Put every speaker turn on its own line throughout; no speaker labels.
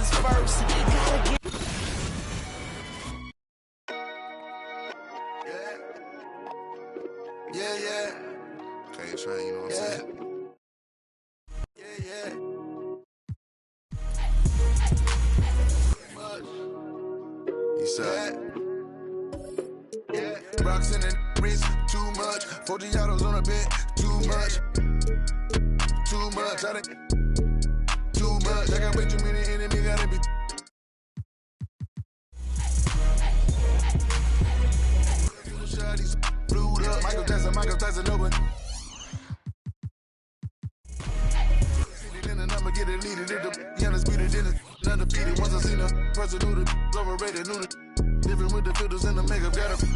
business first. Gotta get
Yeah. Okay, trying, you know what I'm saying? Yeah. He said, rocks in the wrist, too much. 40 autos on a bed, too much. Too much, too much. I got way too many enemies, gotta be. Shawty's flued up. Michael Tyson, open. Then I'ma get it leaded. The undisputed, then it's undefeated. Once I seen a person who the overrated, knew the different with the filters and the makeup. Got a.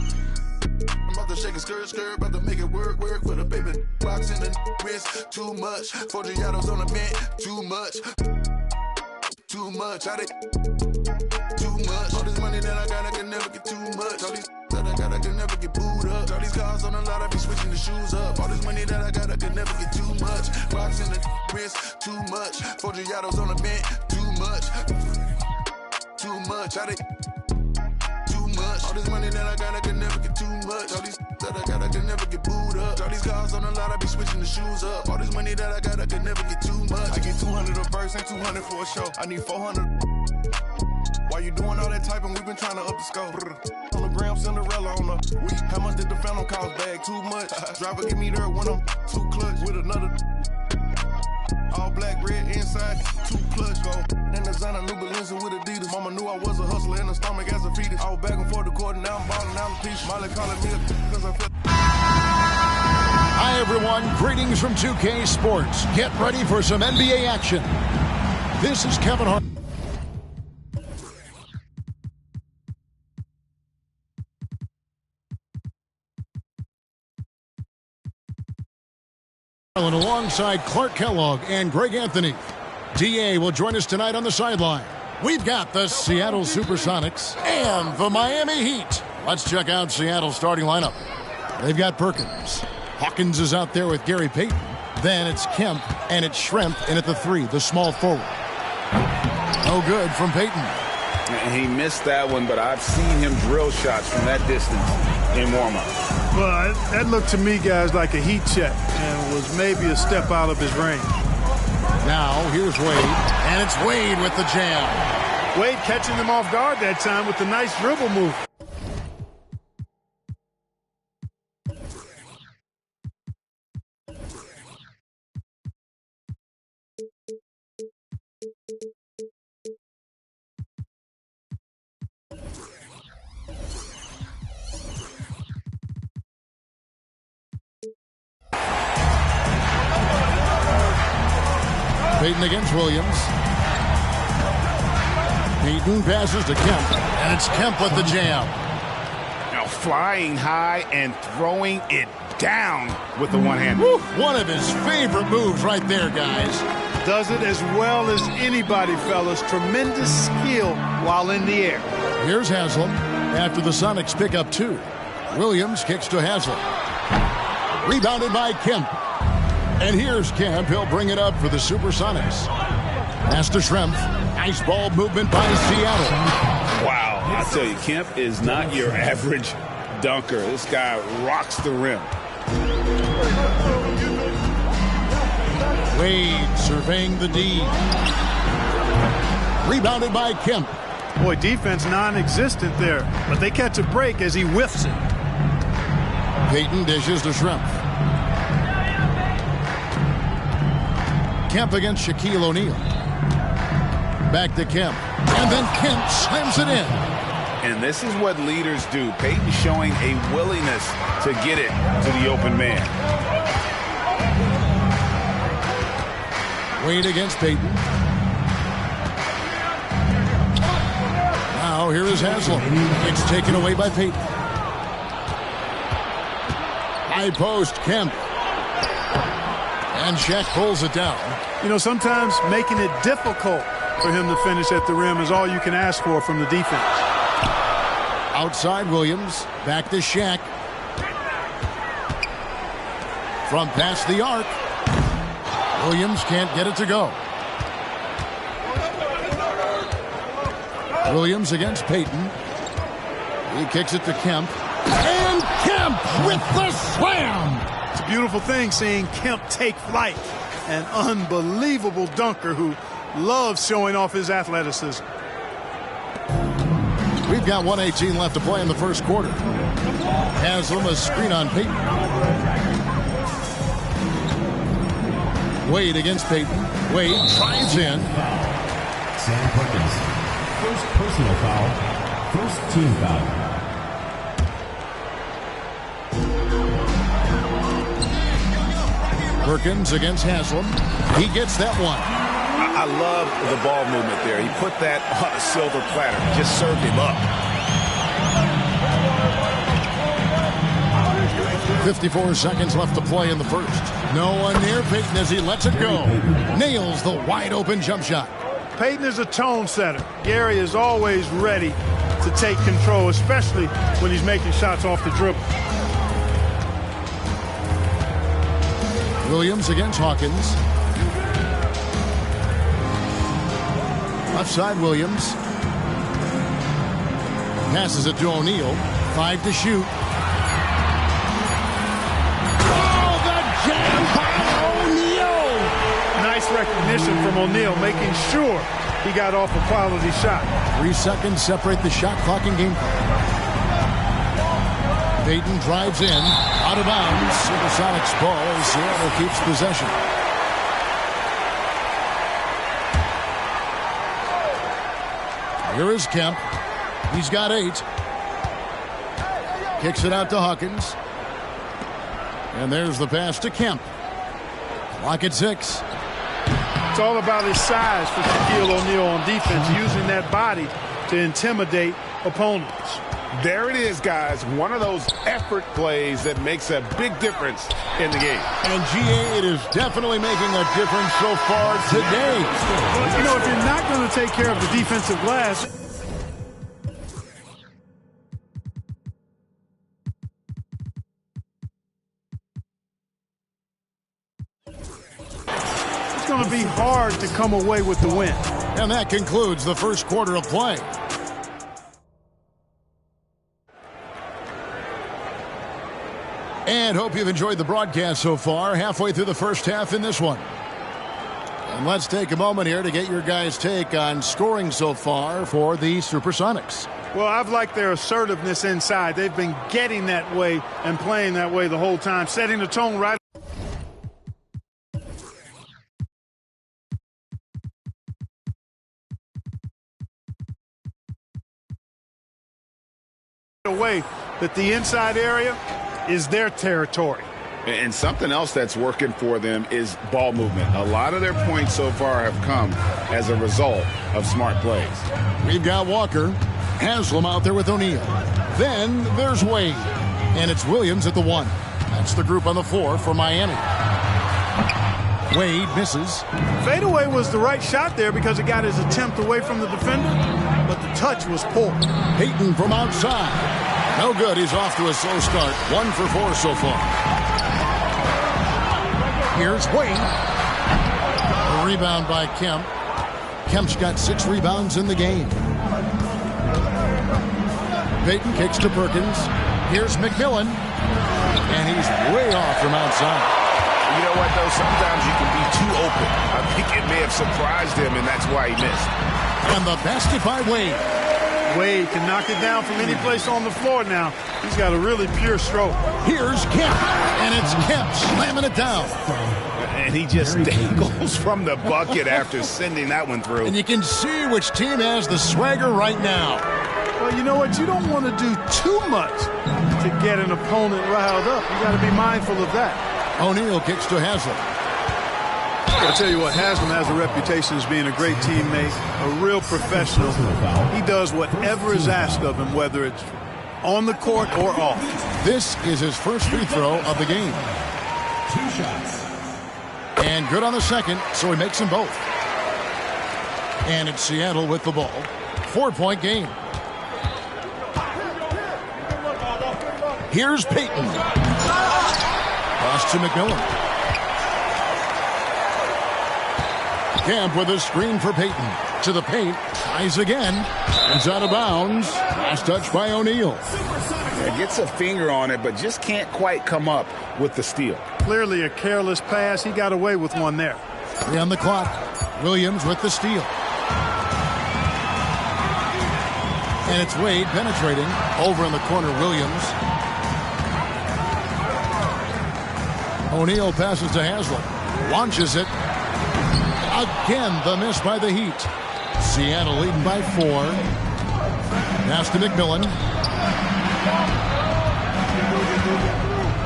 I'm about to shake a skirt, about to make it work for the baby. Rocks in the wrist, too much. 40 autos on the bed, too much. Too much, too much. All this money that I got, I can never get too much. All these that I got, I can never get booed up. All these cars on the lot, I be switching the shoes up. All this money that I got, I can never get too much. Rocks in the wrist, too much. 40 autos on the bed, too much. Too much, too much. All this money that I got, I can never get too much. All these that I got, I can never get booed up. All these cars on the lot, I be switching the shoes up. All this money that I got, I can never get too much.
I get 200 a verse and 200 for a show. I need 400. While you doing all that typing, we been trying to up the scope. On the gram, Cinderella on the week. How much did the phantom cost? Bag too much. Driver get me there when I'm too clutch with another. All black, red inside, too clutch go. And designer new Balenci with Adidas. Mama knew I was a hustler in the stomach as a fetus. I was back and forth the court and now I'm balling down the piece. Molly calling me because I feel.
Hi everyone, greetings from 2K Sports. Get ready for some NBA action. This is Kevin Hart. Alongside Clark Kellogg and Greg Anthony. DA will join us tonight on the sideline. We've got the Seattle Supersonics and the Miami Heat. Let's check out Seattle's starting lineup. They've got Perkins. Hawkins is out there with Gary Payton. Then it's Kemp and it's Schrempf in at the 3, the small forward. No good from Payton.
He missed that one, but I've seen him drill shots from that distance in warm-up.
Well, that looked to me, guys, like a heat check and was maybe a step out of his range.
Now, here's Wade, and it's Wade with the jam.
Wade catching them off guard that time with the nice dribble move.
Payton against Williams. Payton passes to Kemp, and it's Kemp with the jam.
Now flying high and throwing it down with the one-hand.
One of his favorite moves right there, guys.
Does it as well as anybody, fellas. Tremendous skill while in the air.
Here's Haslam after the Sonics pick up 2. Williams kicks to Haslam. Rebounded by Kemp. And here's Kemp. He'll bring it up for the Supersonics. Pass to Schrempf. Nice ball movement by Seattle.
Wow. I tell you, Kemp is not your average dunker. This guy rocks the rim.
Wade surveying the D. Rebounded by Kemp.
Boy, defense non-existent there. But they catch a break as he whiffs it.
Payton dishes to Schrempf. Kemp against Shaquille O'Neal. Back to Kemp. And then Kemp slams it in.
And this is what leaders do. Payton showing a willingness to get it to the open man.
Wade against Payton. Now here is Haslam. It's taken away by Payton. High post, Kemp. And Shaq pulls it down.
You know, sometimes making it difficult for him to finish at the rim is all you can ask for from the defense.
Outside Williams. Back to Shaq. From past the arc. Williams can't get it to go. Williams against Payton. He kicks it to Kemp. And Kemp with the slam!
It's a beautiful thing seeing Kemp take flight. An unbelievable dunker who loves showing off his athleticism.
We've got 1:18 left to play in the first quarter. Haslam a screen on Payton. Wade against Payton. Wade drives in.
Sam Perkins. First personal foul. First team foul.
Perkins against Haslam. He gets that one.
I love the ball movement there. He put that on a silver platter. Just served him up.
54 seconds left to play in the first. No one near Payton as he lets it go. Nails the wide open jump shot.
Payton is a tone setter. Gary is always ready to take control, especially when he's making shots off the dribble.
Williams against Hawkins. Left side Williams. Passes it to O'Neal. 5 to shoot. Oh, the jam by O'Neal!
Nice recognition from O'Neal, making sure he got off a quality shot.
3 seconds separate the shot clock and game clock. Payton drives in. Out of bounds. Supersonics ball as Seattle keeps possession. Here is Kemp. He's got 8. Kicks it out to Hawkins. And there's the pass to Kemp. Clock at 6.
It's all about his size for Shaquille O'Neal on defense, using that body to intimidate opponents.
There it is, guys. One of those effort plays that makes a big difference in the game.
And GA, it is definitely making a difference so far today.
Well, you know, if you're not going to take care of the defensive glass, it's going to be hard to come away with the win.
And that concludes the first quarter of play. And hope you've enjoyed the broadcast so far. Halfway through the first half in this one. And let's take a moment here to get your guys' take on scoring so far for the Supersonics.
Well, I've liked their assertiveness inside. They've been getting that way and playing that way the whole time, setting the tone right away that the inside area is their territory.
And something else that's working for them is ball movement. A lot of their points so far have come as a result of smart plays.
We've got Walker, Haslam out there with O'Neal. Then there's Wade, and it's Williams at the 1. That's the group on the floor for Miami. Wade misses.
Fadeaway was the right shot there because it got his attempt away from the defender, but the touch was poor.
Payton from outside. No good. He's off to a slow start. 1 for 4 so far. Here's Wade. A rebound by Kemp. Kemp's got 6 rebounds in the game. Payton kicks to Perkins. Here's McMillan. And he's way off from outside.
You know what, though? Sometimes you can be too open. I think it may have surprised him, and that's why he missed.
And the basket by Wade.
Wade can knock it down from any place on the floor now. He's got a really pure stroke.
Here's Kemp. And it's Kemp slamming it down.
And he just dangles from the bucket after sending that one through.
And you can see which team has the swagger right now.
Well, you know what? You don't want to do too much to get an opponent riled up. You got to be mindful of that.
O'Neal kicks to Haslam.
I'll tell you what, Haslam has a reputation as being a great teammate, a real professional. He does whatever is asked of him, whether it's on the court or off.
This is his first free throw of the game.
2 shots.
And good on the second, so he makes them both. And it's Seattle with the ball. 4-point game. Here's Payton. Pass to McMillan. Kemp with a screen for Payton. To the paint. Tries again. It's out of bounds. Last touch by O'Neal.
Gets a finger on it, but just can't quite come up with the steal.
Clearly a careless pass. He got away with one there.
3 on the clock. Williams with the steal. And it's Wade penetrating. Over in the corner, Williams. O'Neal passes to Haslem. Launches it. Again, the miss by the Heat. Seattle leading by 4. Pass to McMillan.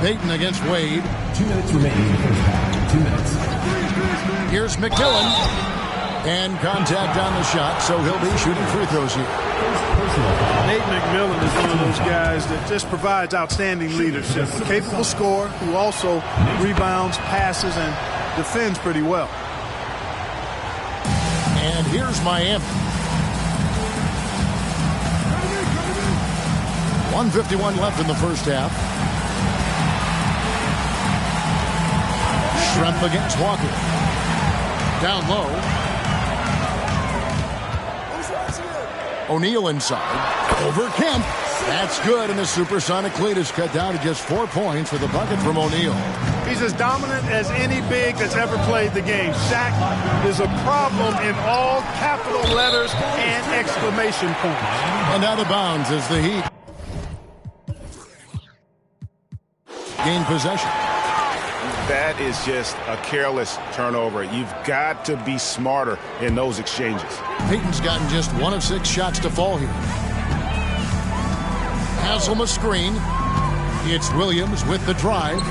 Payton against Wade.
2 minutes remaining in the first half. 2 minutes.
Here's McMillan. And contact on the shot, so he'll be shooting free throws here.
Nate McMillan is one of those guys that just provides outstanding leadership. A capable scorer who also rebounds, passes, and defends pretty well.
And here's Miami. 1:51 left in the first half. Schrempf against Walker. Down low. O'Neal inside. Over Kemp. That's good, and the supersonic lead is cut down to just 4 points with a bucket from O'Neal.
He's as dominant as any big that's ever played the game. Shaq is a problem in all capital letters and exclamation points.
And out of bounds is the Heat. Gain possession.
That is just a careless turnover. You've got to be smarter in those exchanges.
Payton's gotten just 1 of 6 shots to fall here. Haslem a screen. It's Williams with the drive.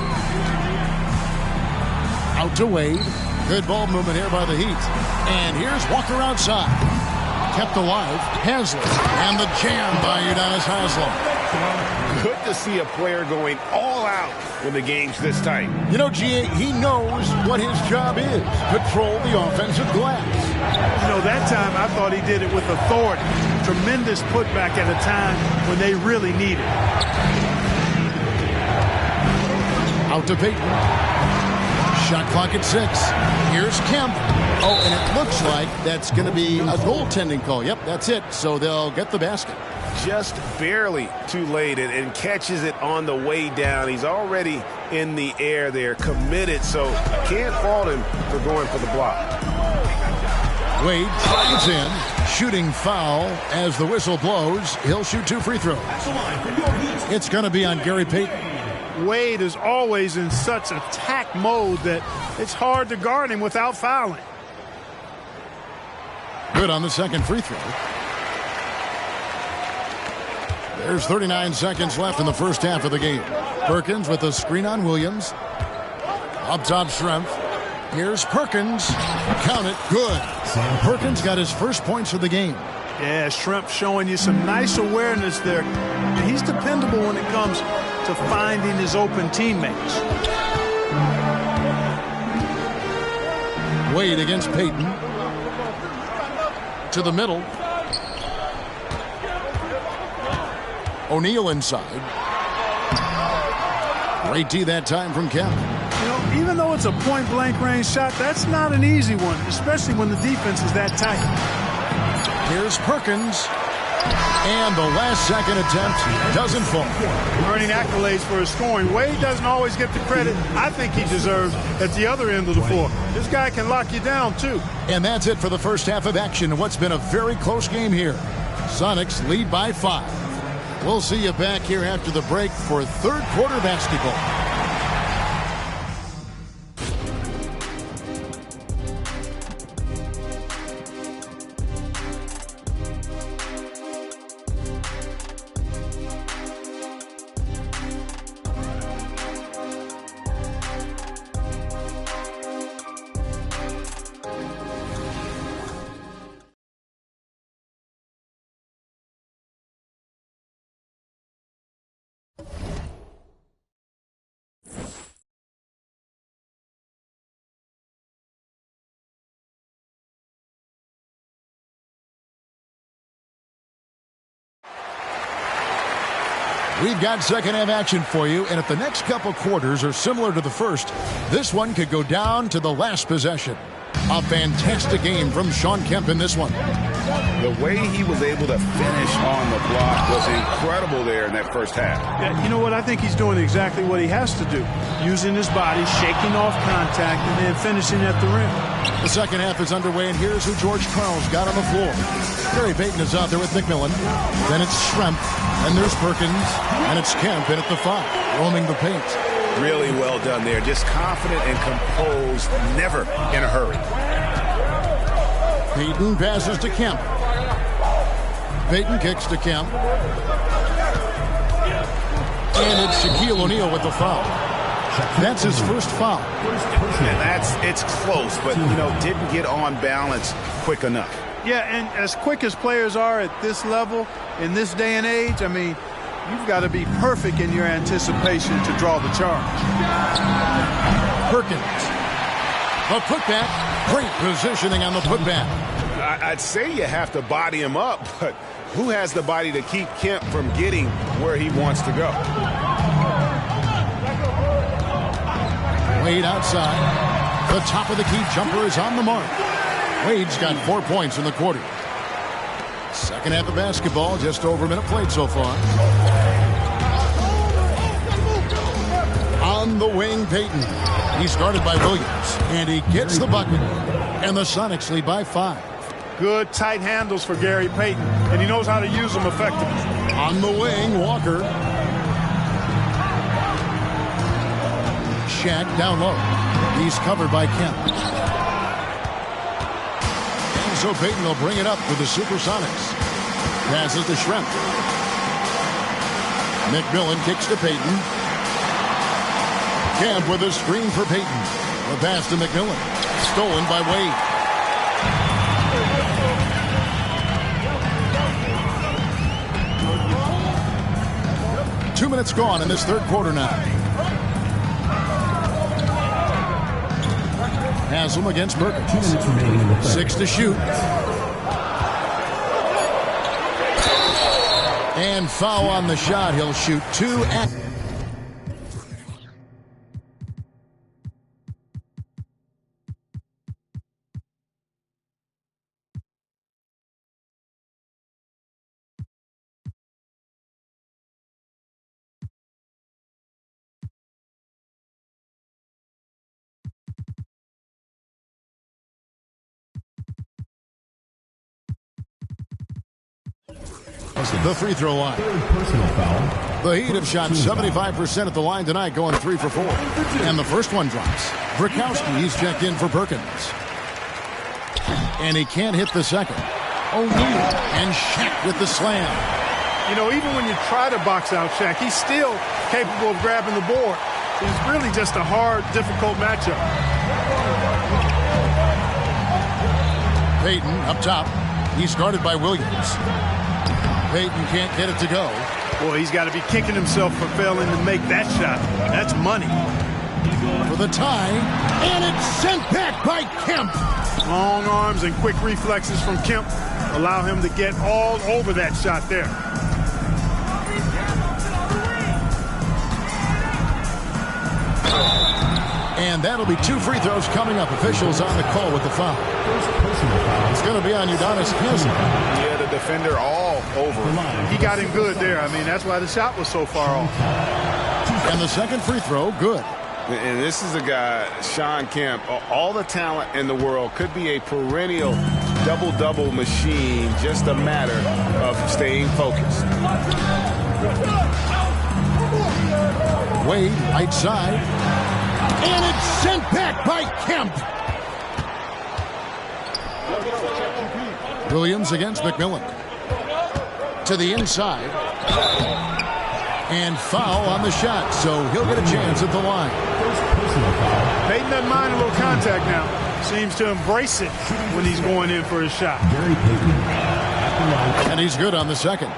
Out to Wade. Good ball movement here by the Heat. And here's Walker outside. Kept alive. Haslem. And the jam by Udonis Haslem.
Good to see a player going all out when the game's this tight.
You know, G.A., he knows what his job is. Control the offensive glass.
You know, that time I thought he did it with authority. Tremendous putback at a time when they really need it.
Out to Payton. Shot clock at 6. Here's Kemp. Oh, and it looks like that's going to be a goaltending call. Yep, that's it. So they'll get the basket.
Just barely too late and catches it on the way down. He's already in the air there, committed, so can't fault him for going for the block.
Wade drives in, shooting foul as the whistle blows. He'll shoot 2 free throws. It's going to be on Gary Payton.
Wade is always in such attack mode that it's hard to guard him without fouling.
Good on the second free throw. There's 39 seconds left in the first half of the game. Perkins with a screen on Williams. Up top, Schrempf. Here's Perkins. Count it. Good. Perkins got his first points of the game.
Yeah, Schrempf showing you some nice awareness there. He's dependable when it comes to finding his open teammates.
Wade against Payton. To the middle. O'Neal inside. Great D that time from Kemp.
You know, even though it's a point-blank range shot, that's not an easy one, especially when the defense is that tight.
Here's Perkins. And the last second attempt doesn't fall.
Earning accolades for his scoring. Wade doesn't always get the credit I think he deserves at the other end of the floor. This guy can lock you down, too.
And that's it for the first half of action in what's been a very close game here. Sonics lead by 5. We'll see you back here after the break for third quarter basketball. We've got second half action for you, and if the next couple quarters are similar to the first, this one could go down to the last possession. A fantastic game from Shawn Kemp in this one.
The way he was able to finish on the block was incredible there in that first half.
Yeah, you know what? I think he's doing exactly what he has to do. Using his body, shaking off contact, and then finishing at the rim.
The second half is underway, and here's who George Karl's got on the floor. Gary Payton is out there with McMillan. Then it's Schrempf, and there's Perkins, and it's Kemp in at the 5, roaming the paint.
Really well done there. Just confident and composed, never in a hurry.
Payton passes to Kemp. Payton kicks to Kemp. And it's Shaquille O'Neal with the foul. That's his first foul.
And it's close, but, didn't get on balance quick enough.
Yeah, and as quick as players are at this level, in this day and age, I mean, you've got to be perfect in your anticipation to draw the charge.
Perkins. The putback. Great positioning on the putback.
I'd say you have to body him up, but who has the body to keep Kemp from getting where he wants to go?
Wade outside. The top of the key jumper is on the mark. Wade's got 4 points in the quarter. Second half of basketball, just over a minute played so far. On the wing, Payton. He's guarded by Williams, and he gets the bucket. And the Sonics lead by 5.
Good tight handles for Gary Payton, and he knows how to use them effectively.
On the wing, Walker. Shaq down low. He's covered by Kemp. And so Payton will bring it up for the Supersonics. Passes to Schrempf. McMillan kicks to Payton. Kemp with a screen for Payton. The pass to McMillan. Stolen by Wade. Two minutes gone in this third quarter now. Haslam against Perkins.
2 minutes remaining in the third.
6 to shoot. And foul on the shot. He'll shoot 2 at... The free throw line.
Personal foul.
The Heat have shot 75% at the line tonight, going 3 for 4. And the first one drops. Brzykowski, he's checked in for Perkins. And he can't hit the second. O'Neal and Shaq with the slam.
Even when you try to box out Shaq, he's still capable of grabbing the board. It's really just a hard, difficult matchup.
Payton up top. He's guarded by Williams. Payton can't get it to go.
Boy, he's got to be kicking himself for failing to make that shot. That's money.
For the tie, and it's sent back by Kemp.
Long arms and quick reflexes from Kemp allow him to get all over that shot there.
And that'll be 2 free throws coming up. Officials on the call with the foul. It's going to be on Udonis Haslem.
Yeah, the defender all over.
He got him good there. I mean, that's why the shot was so far off.
And the second free throw, good.
And this is a guy, Shawn Kemp, all the talent in the world, could be a perennial double-double machine, just a matter of staying focused.
Wade, right side. And it's sent back by Kemp. Williams against McMillan. To the inside. And foul on the shot, so he'll get a chance at the line.
Payton doesn't mind a little contact now. Seems to embrace it when he's going in for his shot.
And he's good on the second.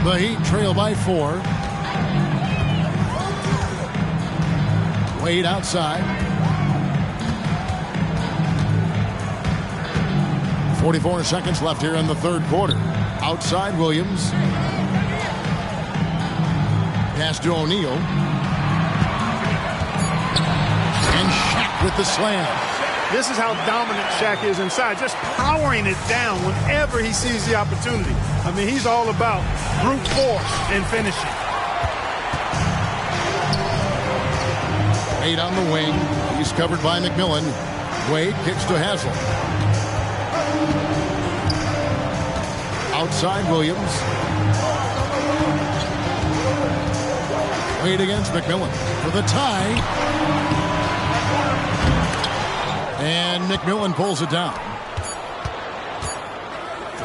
The Heat trail by 4. Wade outside. 44 seconds left here in the third quarter. Outside Williams. Pass to O'Neal. with the slam.
This is how dominant Shaq is inside, just powering it down whenever he sees the opportunity. I mean, he's all about brute force and finishing.
Wade on the wing. He's covered by McMillan. Wade kicks to Haslem. Outside Williams. Wade against McMillan for the tie. And McMillan pulls it down.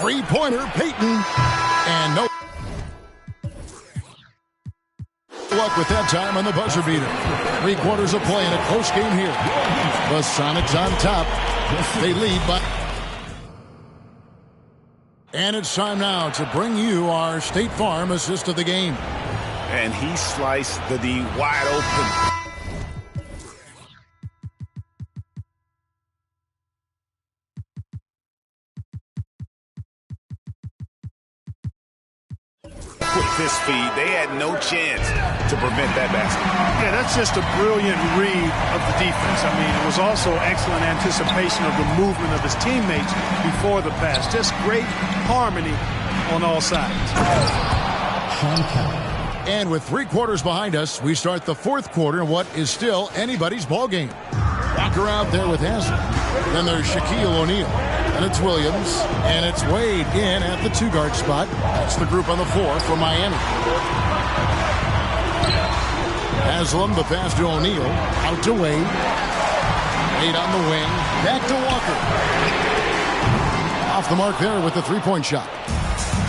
Three-pointer, Payton. And no luck with that time on the buzzer beater. 3 quarters of play in a close game here. The Sonics on top. They lead by... And it's time now to bring you our State Farm assist of the game.
And he sliced the D wide open. With this feed, they had no chance to prevent that basket.
Yeah, that's just a brilliant read of the defense. I mean, it was also excellent anticipation of the movement of his teammates before the pass. Just great harmony on all sides.
And with 3 quarters behind us, we start the 4th quarter in what is still anybody's ball game. Walker out there with Haslem. Then there's Shaquille O'Neal. And it's Williams. And it's Wade in at the 2-guard spot. That's the group on the floor for Miami. Haslem, the pass to O'Neal. Out to Wade. Wade on the wing. Back to Walker. Off the mark there with the 3-point shot.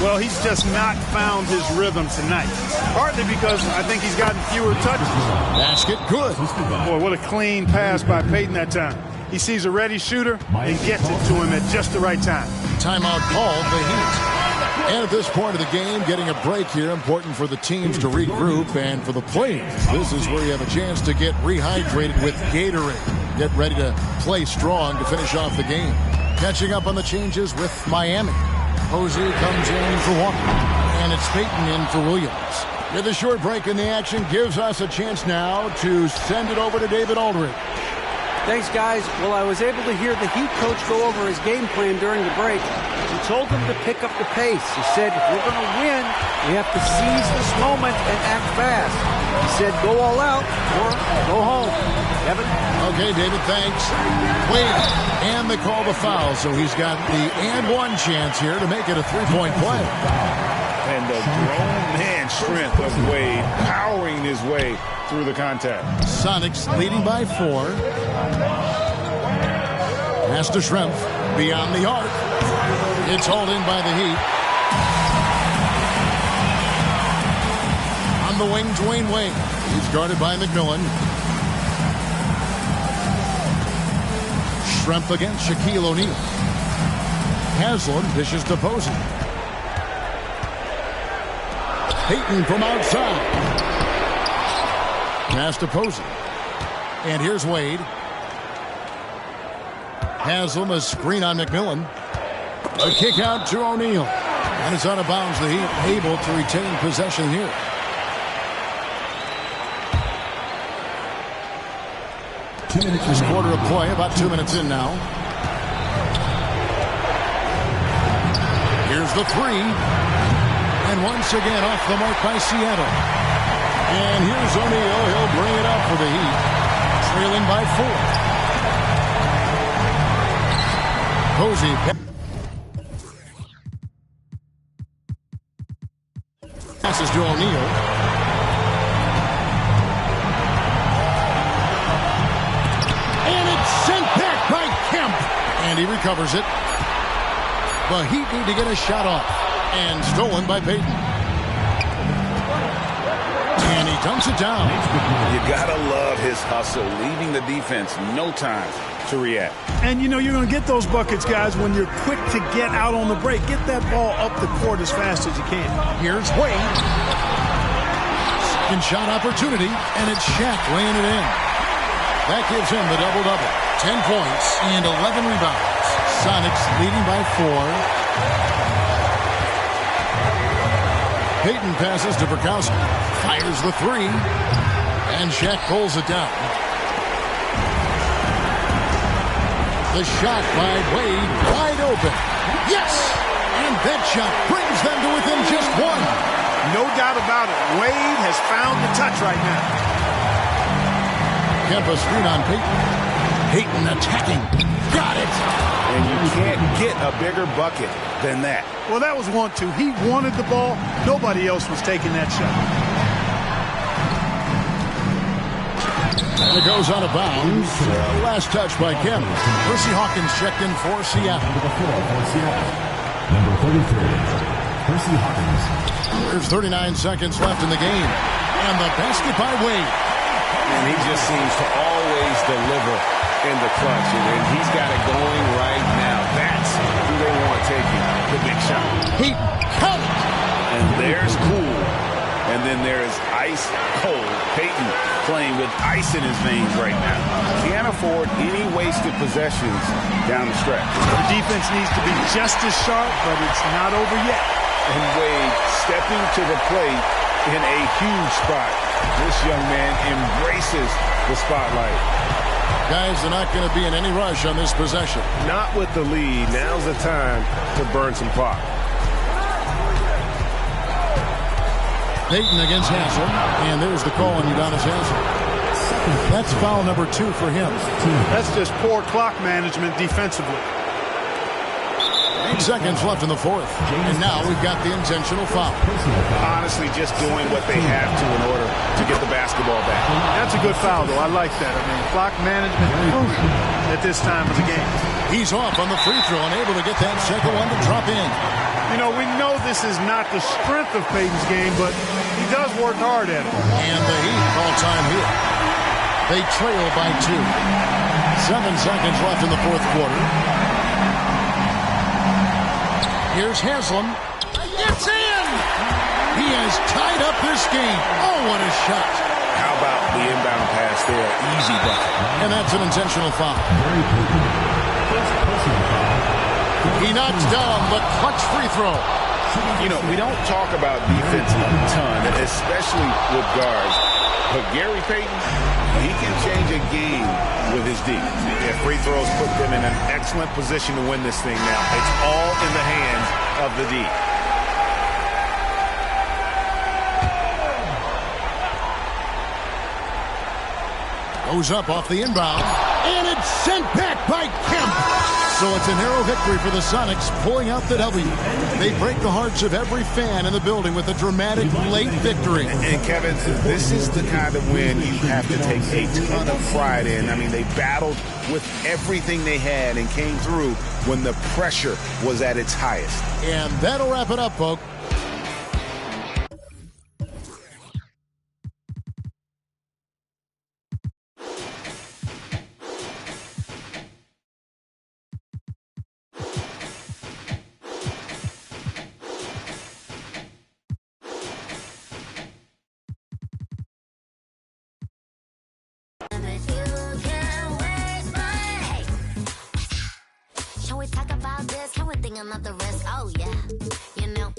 Well, he's just not found his rhythm tonight. Partly because I think he's gotten fewer touches.
Basket good.
Boy, what a clean pass by Payton that time. He sees a ready shooter and gets it to him at just the right time.
Timeout called the Heat. And at this point of the game, getting a break here, important for the teams to regroup and for the players. This is where you have a chance to get rehydrated with Gatorade. Get ready to play strong to finish off the game. Catching up on the changes with Miami. Posey comes in for Walker, and it's Payton in for Williams. With a short break in the action, gives us a chance now to send it over to David Aldridge.
Thanks, guys. Well, I was able to hear the Heat coach go over his game plan during the break. He told them to pick up the pace. He said, if we're going to win, we have to seize this moment and act fast. He said, go all out or go home. Kevin?
Okay, David, thanks. Wade, and they call the foul, so he's got the and one chance here to make it a 3-point play.
And the grown man strength of Wade powering his way through the contact.
Sonics leading by 4. Pass to Schrempf beyond the arc. It's hauled in by the Heat. On the wing, Dwayne Wade. He's guarded by McMillan. Schrempf against Shaquille O'Neal. Haslem dishes to Posey. Payton from outside. Pass to Posey. And here's Wade. Haslem, a screen on McMillan. A kick out to O'Neal. And it's out of bounds. The Heat able to retain possession here. This quarter of play, about 2 minutes in now. Here's the 3. And once again off the mark by Seattle. And here's O'Neal. He'll bring it up for the Heat. Trailing by 4. Posey. Passes to O'Neal. And it's sent back by Kemp. And he recovers it. The Heat need to get a shot off. And stolen by Payton. And he dumps it down.
You gotta love his hustle, leaving the defense no time to react.
And you know you're going to get those buckets, guys, when you're quick to get out on the break. Get that ball up the court as fast as you can.
Here's Wade. Second shot opportunity, and it's Shaq laying it in. That gives him the double-double. 10 points and 11 rebounds. Sonics leading by 4. Payton passes to Burkowski. Fires the 3. And Shaq pulls it down. The shot by Wade, wide open. Yes! And that shot brings them to within just one.
No doubt about it. Wade has found the touch right now.
Kemba screen on Payton. Payton attacking. Got it.
And you can't get a bigger bucket than that.
Well, that was 1-2. He wanted the ball. Nobody else was taking that shot.
And it goes out of bounds. Last touch by Kemba. Percy Hawkins checked in for Seattle.
Number 33, Percy Hawkins.
There's 39 seconds left in the game. And the basket by Wade.
And he just seems to always deliver in the clutch. And he's got it going right now. That's who they want taking the big shot.
Heat, count it.
And there's cool. And then there's ice cold. Payton playing with ice in his veins right now. Can't afford any wasted possessions down the stretch.
The defense needs to be just as sharp, but it's not over yet.
And Wade stepping to the plate in a huge spot. This young man embraces the spotlight.
Guys, they're not going to be in any rush on this possession.
Not with the lead. Now's the time to burn some clock.
Payton against Haslem, and there's the call on Udonis Haslem. That's foul number 2 for him.
That's just poor clock management defensively.
8 seconds left in the fourth, and now we've got the intentional foul.
Honestly, just doing what they have to in order to get the basketball back.
That's a good foul, though. I like that. I mean, clock management crucial at this time of the game.
He's off on the free throw and able to get that second one to drop in.
You know, we know this is not the strength of Payton's game, but he does work hard at it.
And the Heat call time here. They trail by 2. 7 seconds left in the fourth quarter. Here's Haslem. It's in! He has tied up this game. Oh, what a shot.
How about the inbound pass there? Easy bucket.
And that's an intentional foul. He knocks down the clutch free throw.
You know, we don't talk about defense a ton, especially with guards. But Gary Payton, he can change a game with his D. If free throws put them in an excellent position to win this thing now. It's all in the hands of the D.
Goes up off the inbound, and it's sent back by Kemp. So it's a narrow victory for the Sonics, pulling out the W. They break the hearts of every fan in the building with a dramatic late victory.
And Kevin, this is the kind of win you have to take a ton of pride in. I mean, they battled with everything they had and came through when the pressure was at its highest.
And that'll wrap it up, folks.
Another risk, oh yeah, you know,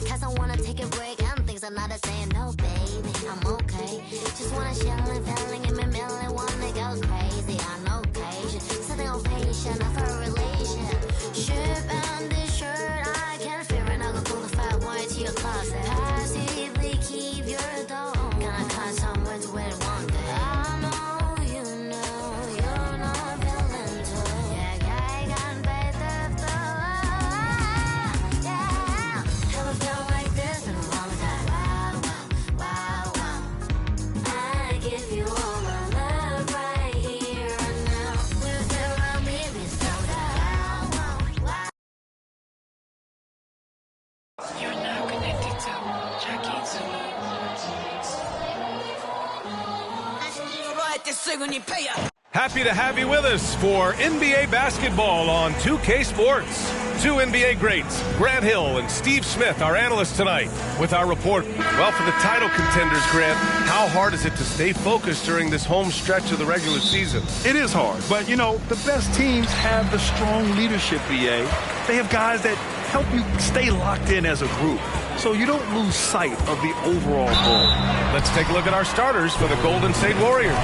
cause I wanna take a break and things are not the same, no baby, I'm okay, just wanna chill and feeling in my middle and wanna go crazy on occasion, something on patient, not for a relation, ship and this shirt, I can't fear it, I'll go pull the fat white to your closet, passively keep your door, gonna cut somewhere to where it one day, I know, you know, you're not feeling too, yeah, I got better.
Happy to have you with us for NBA basketball on 2K Sports. Two NBA greats, Grant Hill and Steve Smith, our analysts tonight, with our report. Well, for the title contenders, Grant, how hard is it to stay focused during this home stretch of the regular season?
It is hard, but, you know, the best teams have the strong leadership, BA. They have guys that help you stay locked in as a group, so you don't lose sight of the overall goal.
Let's take a look at our starters for the Golden State Warriors.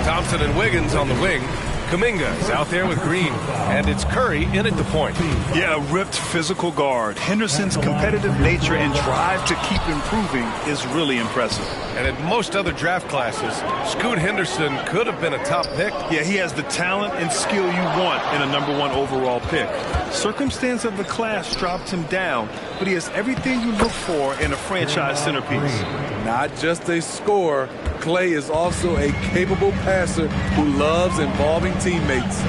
Thompson and Wiggins on the wing. Kuminga is out there with Green, and it's Curry in at the point.
Yeah, a ripped physical guard. Henderson's competitive nature and drive to keep improving is really impressive.
And in most other draft classes, Scoot Henderson could have been a top pick.
Yeah, he has the talent and skill you want in a #1 overall pick. Circumstance of the class dropped him down, but he has everything you look for in a franchise centerpiece.
Not just a scorer, Clay is also a capable passer who loves involving teammates.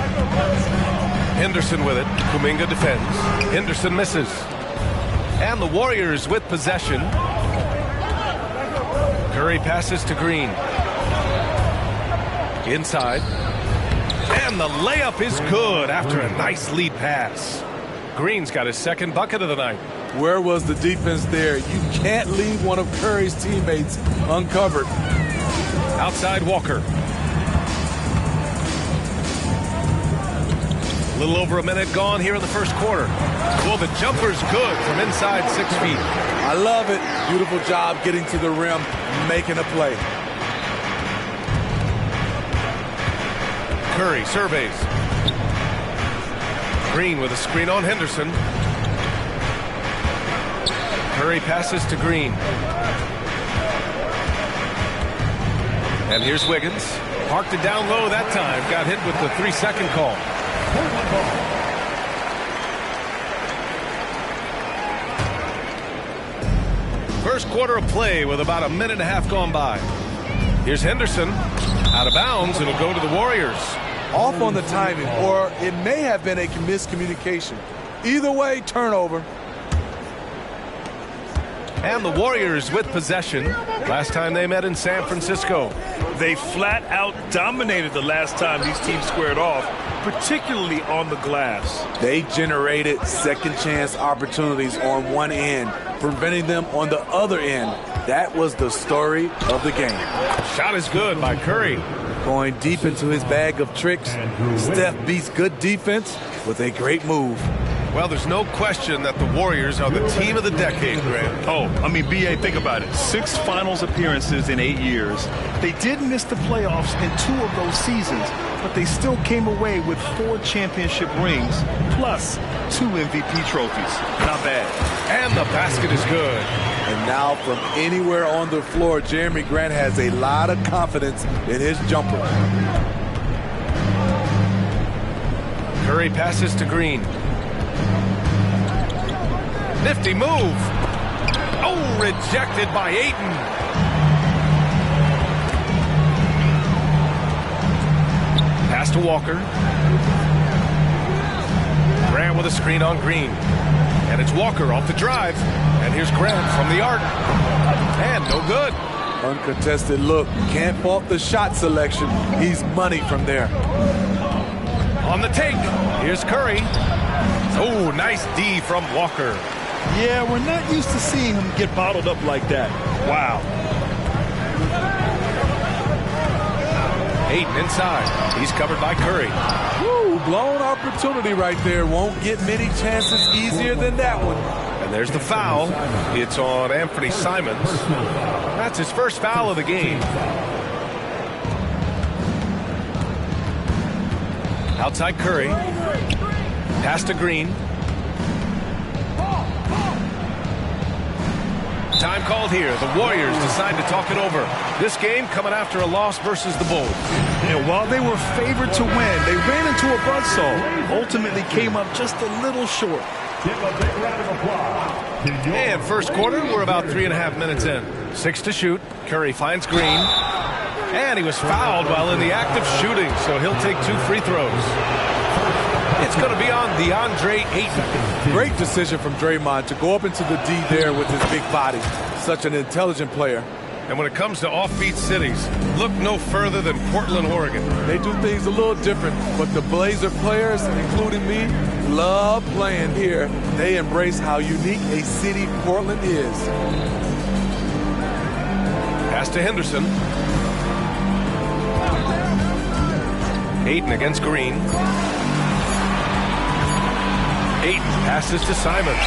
Henderson with it. Kuminga defends. Henderson misses. And the Warriors with possession. Curry passes to Green. Inside. And the layup is good after a nice lead pass. Green's got his second bucket of the night.
Where was the defense there? You can't leave one of Curry's teammates uncovered.
Outside Walker. A little over a minute gone here in the first quarter. Well, the jumper's good from inside 6 feet.
I love it. Beautiful job getting to the rim, making a play.
Curry surveys. Green with a screen on Henderson. Curry passes to Green. And here's Wiggins. Parked it down low that time. Got hit with the 3-second call. First quarter of play with about a minute and a half gone by. Here's Henderson. Out of bounds. It'll go to the Warriors.
Off on the timing, or it may have been a miscommunication. Either way, turnover.
And the Warriors with possession. Last time they met in San Francisco.
They flat out dominated the last time these teams squared off, particularly on the glass.
They generated second chance opportunities on one end, preventing them on the other end. That was the story of the game.
Shot is good by Curry.
Going deep into his bag of tricks, Steph beats good defense with a great move.
Well, there's no question that the Warriors are the team of the decade, Grant.
Oh, I mean, B.A., think about it. 6 finals appearances in 8 years. They did miss the playoffs in 2 of those seasons, but they still came away with 4 championship rings, plus 2 MVP trophies. Not bad.
And the basket is good.
And now from anywhere on the floor, Jeremy Grant has a lot of confidence in his jumper.
Curry passes to Green. Nifty move. Oh, rejected by Ayton. Pass to Walker. Grant with a screen on Green. And it's Walker off the drive. And here's Grant from the arc. And no good.
Uncontested look. Can't fault the shot selection. He's money from there.
On the take. Here's Curry. Oh, nice D from Walker.
Yeah, we're not used to seeing him get bottled up like that. Wow.
Ayton inside. He's covered by Curry.
Woo, blown opportunity right there. Won't get many chances easier than that one.
And there's the foul. It's on Anthony Simons. That's his first foul of the game. Outside Curry. Pass to Green. Time called here. The Warriors decide to talk it over. This game coming after a loss versus the Bulls.
And while they were favored to win, they ran into a buzzsaw. Ultimately came up just a little short.
And first quarter, we're about 3.5 minutes in. 6 to shoot. Curry finds Green. And he was fouled while in the act of shooting, so he'll take 2 free throws. It's going to be on DeAndre Ayton.
Great decision from Draymond to go up into the D there with his big body. Such an intelligent player.
And when it comes to offbeat cities, look no further than Portland, Oregon.
They do things a little different, but the Blazer players, including me, love playing here. They embrace how unique a city Portland is.
Pass to Henderson. Ayton against Green. Ayton passes to Simons.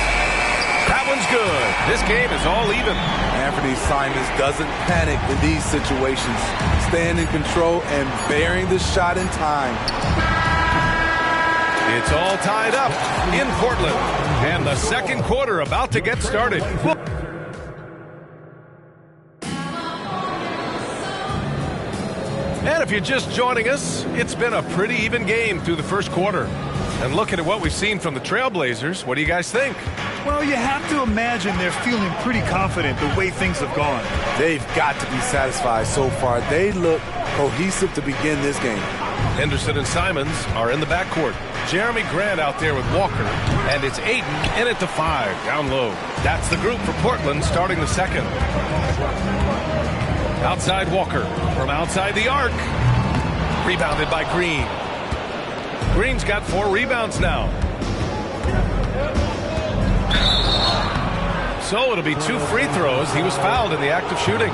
That one's good. This game is all even.
Anthony Simons doesn't panic in these situations. Staying in control and bearing the shot in time.
It's all tied up in Portland. And the second quarter about to get started. And if you're just joining us, it's been a pretty even game through the first quarter. And looking at what we've seen from the Trailblazers, what do you guys think?
Well, you have to imagine they're feeling pretty confident the way things have gone.
They've got to be satisfied so far. They look cohesive to begin this game.
Henderson and Simons are in the backcourt. Jeremy Grant out there with Walker. And it's Ayton in at the 5, down low. That's the group for Portland starting the second. Outside Walker from outside the arc. Rebounded by Green. Green's got 4 rebounds now. So it'll be 2 free throws. He was fouled in the act of shooting.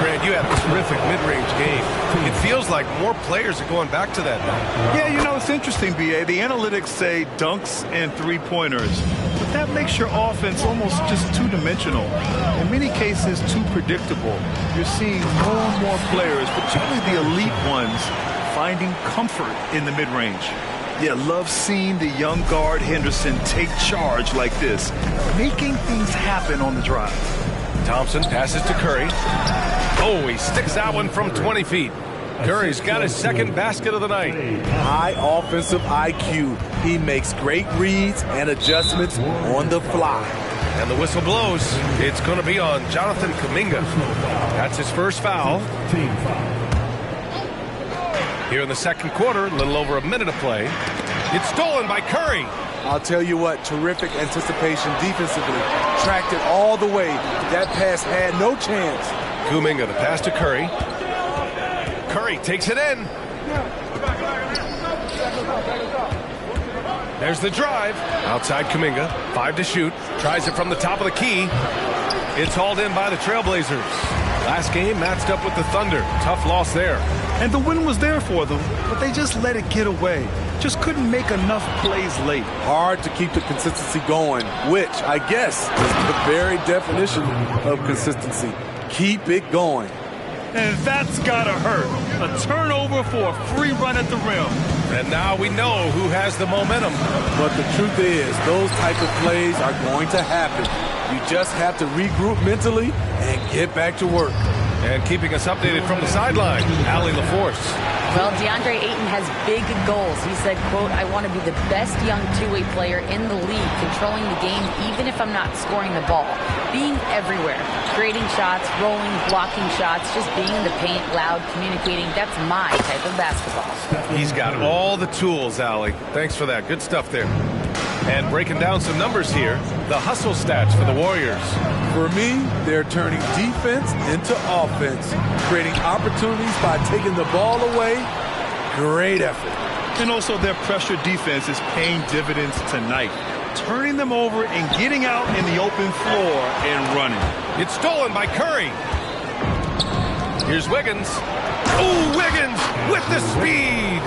Grant, you had a terrific mid-range game. It feels like more players are going back to that now.
Yeah, you know, it's interesting, B.A. The analytics say dunks and three-pointers. But that makes your offense almost just two-dimensional. In many cases, too predictable. You're seeing more and more players, particularly the elite ones, finding comfort in the mid-range. Yeah, love seeing the young guard Henderson take charge like this, making things happen on the drive.
Thompson passes to Curry. Oh, he sticks that one from 20 feet. Curry's got his second basket of the night.
High offensive IQ. He makes great reads and adjustments on the fly.
And the whistle blows. It's going to be on Jonathan Kuminga. That's his first foul. Here in the second quarter, a little over a minute of play. It's stolen by Curry.
I'll tell you what, terrific anticipation defensively. Tracked it all the way. That pass had no chance.
Kuminga, the pass to Curry. Curry takes it in. There's the drive. Outside Kuminga, 5 to shoot. Tries it from the top of the key. It's hauled in by the Trailblazers. Last game matched up with the Thunder. Tough loss there.
And the win was there for them, but they just let it get away. Just couldn't make enough plays late.
Hard to keep the consistency going, which I guess is the very definition of consistency. Keep it going.
And that's gotta hurt. A turnover for a free run at the rim.
And now we know who has the momentum.
But the truth is, those type of plays are going to happen. You just have to regroup mentally and get back to work.
And keeping us updated from the sideline, Allie LaForce.
Well, DeAndre Ayton has big goals. He said, quote, "I want to be the best young two-way player in the league, controlling the game even if I'm not scoring the ball. Being everywhere, creating shots, rolling, blocking shots, just being in the paint, loud, communicating. That's my type of basketball."
He's got all the tools, Allie. Thanks for that. Good stuff there. And breaking down some numbers here, the hustle stats for the Warriors.
For me, they're turning defense into offense, creating opportunities by taking the ball away. Great effort.
And also their pressure defense is paying dividends tonight, turning them over and getting out in the open floor and running.
It's stolen by Curry. Here's Wiggins. Oh, Wiggins with the speed.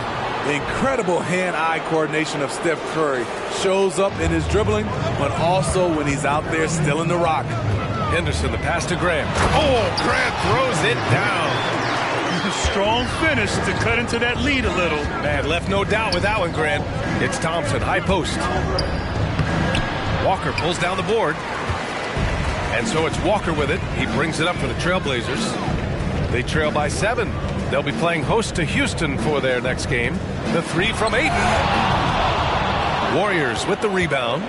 Incredible hand-eye coordination of Steph Curry. Shows up in his dribbling, but also when he's out there stealing the rock.
Henderson, the pass to Grant. Oh, Grant throws it down.
Strong finish to cut into that lead a little.
Man, left no doubt with that one, Grant. It's Thompson, high post. Walker pulls down the board. And so it's Walker with it. He brings it up for the Trailblazers. They trail by 7. They'll be playing host to Houston for their next game. The 3 from Ayton. Warriors with the rebound.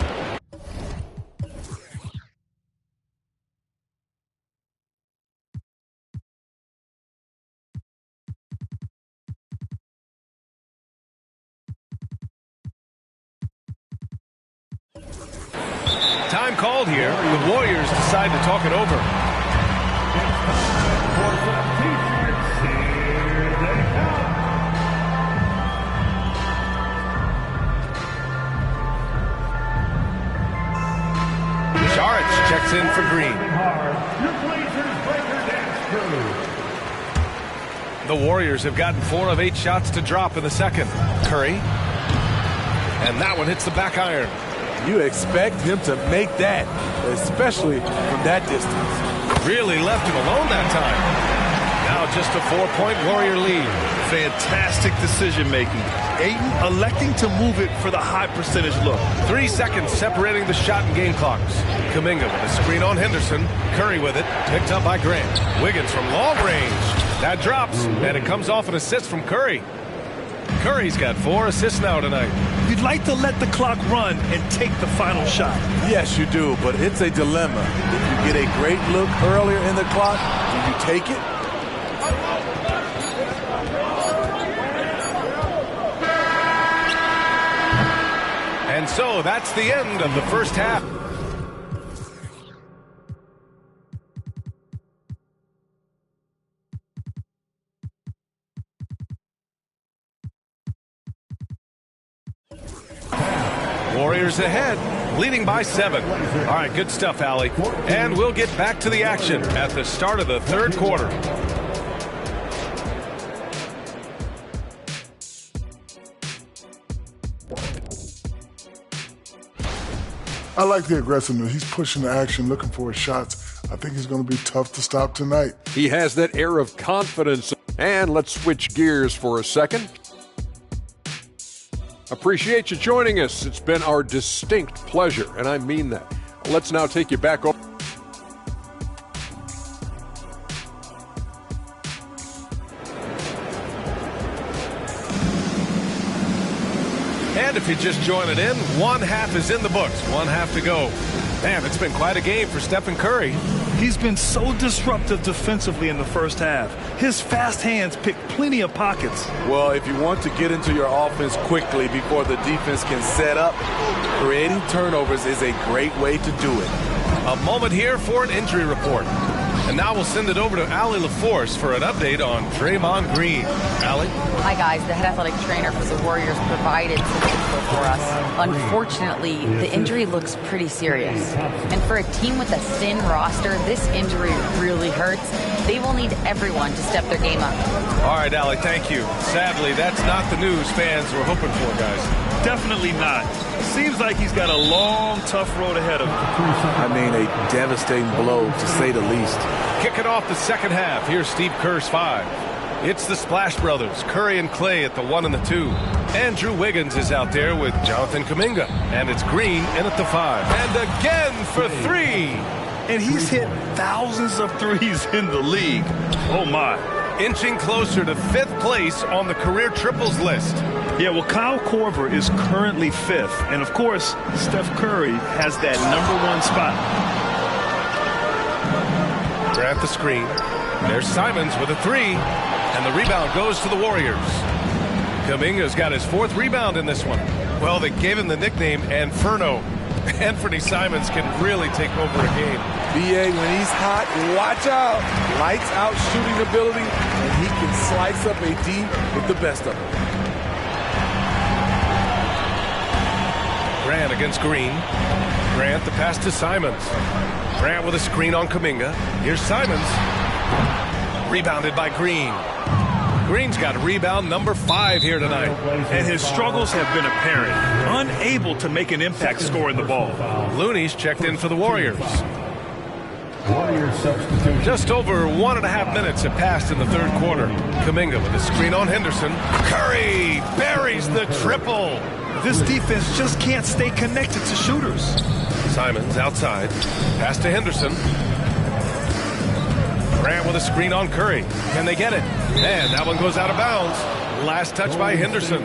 Time called here. The Warriors decide to talk it over. Saric checks in for Green. The Warriors have gotten 4 of 8 shots to drop in the second. Curry. And that one hits the back iron.
You expect him to make that, especially from that distance.
Really left him alone that time. Now just a 4-point Warrior lead.
Fantastic decision-making. Ayton electing to move it for the high percentage look.
3 seconds separating the shot and game clocks. Kuminga with a screen on Henderson. Curry with it. Picked up by Grant. Wiggins from long range. That drops, and it comes off an assist from Curry. Curry's got 4 assists now tonight.
You'd like to let the clock run and take the final shot.
Yes, you do, but it's a dilemma. If you get a great look earlier in the clock, do you take it?
And so that's the end of the first half. Warriors ahead, leading by 7. All right, good stuff, Allie. And we'll get back to the action at the start of the third quarter.
I like the aggressiveness. He's pushing the action, looking for his shots. I think he's going to be tough to stop tonight.
He has that air of confidence. And let's switch gears for a second. Appreciate you joining us. It's been our distinct pleasure, and I mean that. Let's now take you back over.
And if you just join it in, one half is in the books, one half to go. Man, it's been quite a game for Stephen Curry.
He's been so disruptive defensively in the first half. His fast hands pick plenty of pockets.
Well, if you want to get into your offense quickly before the defense can set up, creating turnovers is a great way to do it.
A moment here for an injury report. And now we'll send it over to Allie LaForce for an update on Draymond Green. Allie?
Hi, guys. The head athletic trainer for the Warriors provided some info for us. Unfortunately, the injury looks pretty serious. And for a team with a thin roster, this injury really hurts. They will need everyone to step their game up.
All right, Allie, thank you. Sadly, that's not the news fans were hoping for, guys.
Definitely not. Seems like he's got a long, tough road ahead of him.
I mean, a devastating blow, to say the least.
Kicking off the second half, here's Steve Kerr's 5. It's the Splash Brothers, Curry and Clay at the 1 and the 2. Andrew Wiggins is out there with Jonathan Kuminga. And it's Green in at the 5. And again for 3.
And he's hit thousands of threes in the league. Oh, my.
Inching closer to 5th place on the career triples list.
Yeah, well, Kyle Korver is currently 5th. And, of course, Steph Curry has that #1 spot.
Grant the screen. There's Simons with a 3. And the rebound goes to the Warriors. Kuminga's got his 4th rebound in this one. Well, they gave him the nickname Inferno. Anthony Simons can really take over a game.
B.A., when he's hot, watch out. Lights out shooting ability, and he can slice up a D with the best of them.
Grant against Green. Grant the pass to Simons. Grant with a screen on Kuminga. Here's Simons. Rebounded by Green. Green's got rebound number 5 here tonight.
And his struggles have been apparent. Unable to make an impact scoring the ball.
Looney's checked in for the Warriors.
Warrior substitution.
Just over 1.5 minutes have passed in the third quarter. Kuminga with a screen on Henderson. Curry buries the triple.
This defense just can't stay connected to shooters.
Simons outside. Pass to Henderson. Grant with a screen on Curry. Can they get it? And that one goes out of bounds. Last touch by Henderson.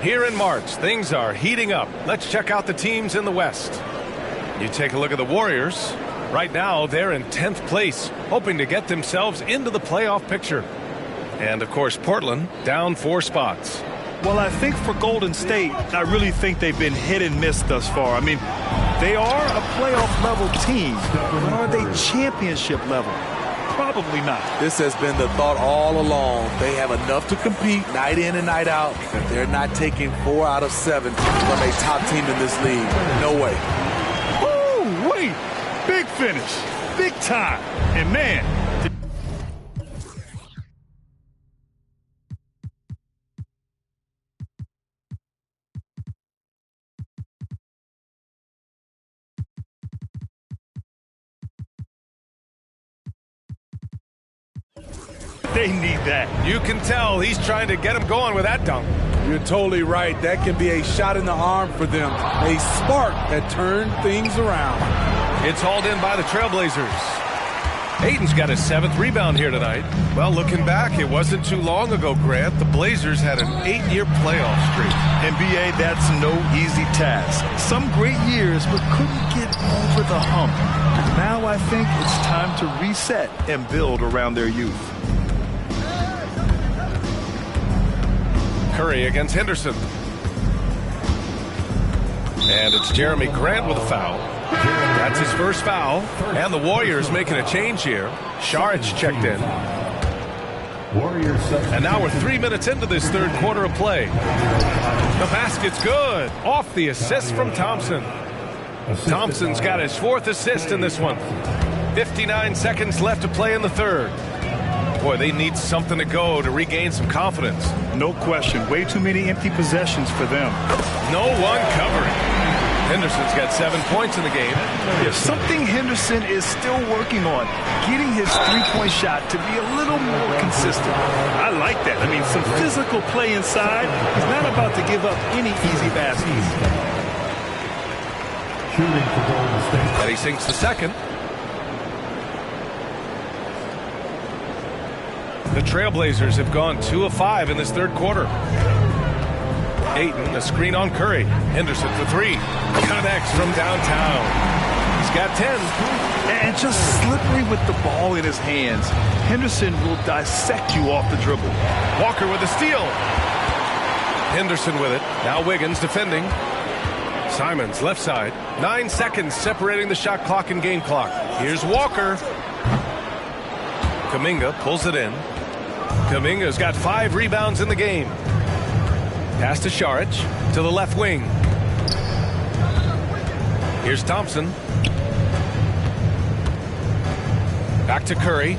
Here in March, things are heating up. Let's check out the teams in the West. You take a look at the Warriors. Right now, they're in 10th place, hoping to get themselves into the playoff picture. And, of course, Portland down 4 spots.
Well, I think for Golden State, I really think they've been hit and miss thus far. I mean, they are a playoff-level team, but are they championship level? Probably not.
This has been the thought all along. They have enough to compete night in and night out. If they're not taking 4 out of 7 from a top team in this league, no way.
Woo, wait. Big finish. Big time. And, man, They need that.
You can tell he's trying to get him going with that dunk.
You're totally right. That can be a shot in the arm for them. A spark that turned things around.
It's hauled in by the Trailblazers. Ayton's got his 7th rebound here tonight. Well, looking back, it wasn't too long ago, Grant, the Blazers had an 8-year playoff streak.
NBA, that's no easy task. Some great years, but couldn't get over the hump. Now I think it's time to reset and build around their youth.
Curry against Henderson. And it's Jeremy Grant with a foul. That's his first foul. And the Warriors making a change here. Saric checked in. And now we're 3 minutes into this third quarter of play. The basket's good. Off the assist from Thompson. Thompson's got his 4th assist in this one. 59 seconds left to play in the third. Boy, they need something to go to regain some confidence.
No question. Way too many empty possessions for them.
No one covering. Henderson's got 7 points in the game.
Yeah, something Henderson is still working on. Getting his three-point shot to be a little more consistent. I like that. I mean, some physical play inside. He's not about to give up any easy baskets.
Shooting for Golden State.
And he sinks the second. The Trailblazers have gone 2 of 5 in this third quarter. Ayton, a screen on Curry. Henderson for 3. Connects from downtown. He's got 10.
And just slippery with the ball in his hands. Henderson will dissect you off the dribble.
Walker with a steal. Henderson with it. Now Wiggins defending. Simons left side. 9 seconds separating the shot clock and game clock. Here's Walker. Kuminga pulls it in. Kuminga's got 5 rebounds in the game. Pass to Saric to the left wing. Here's Thompson. Back to Curry.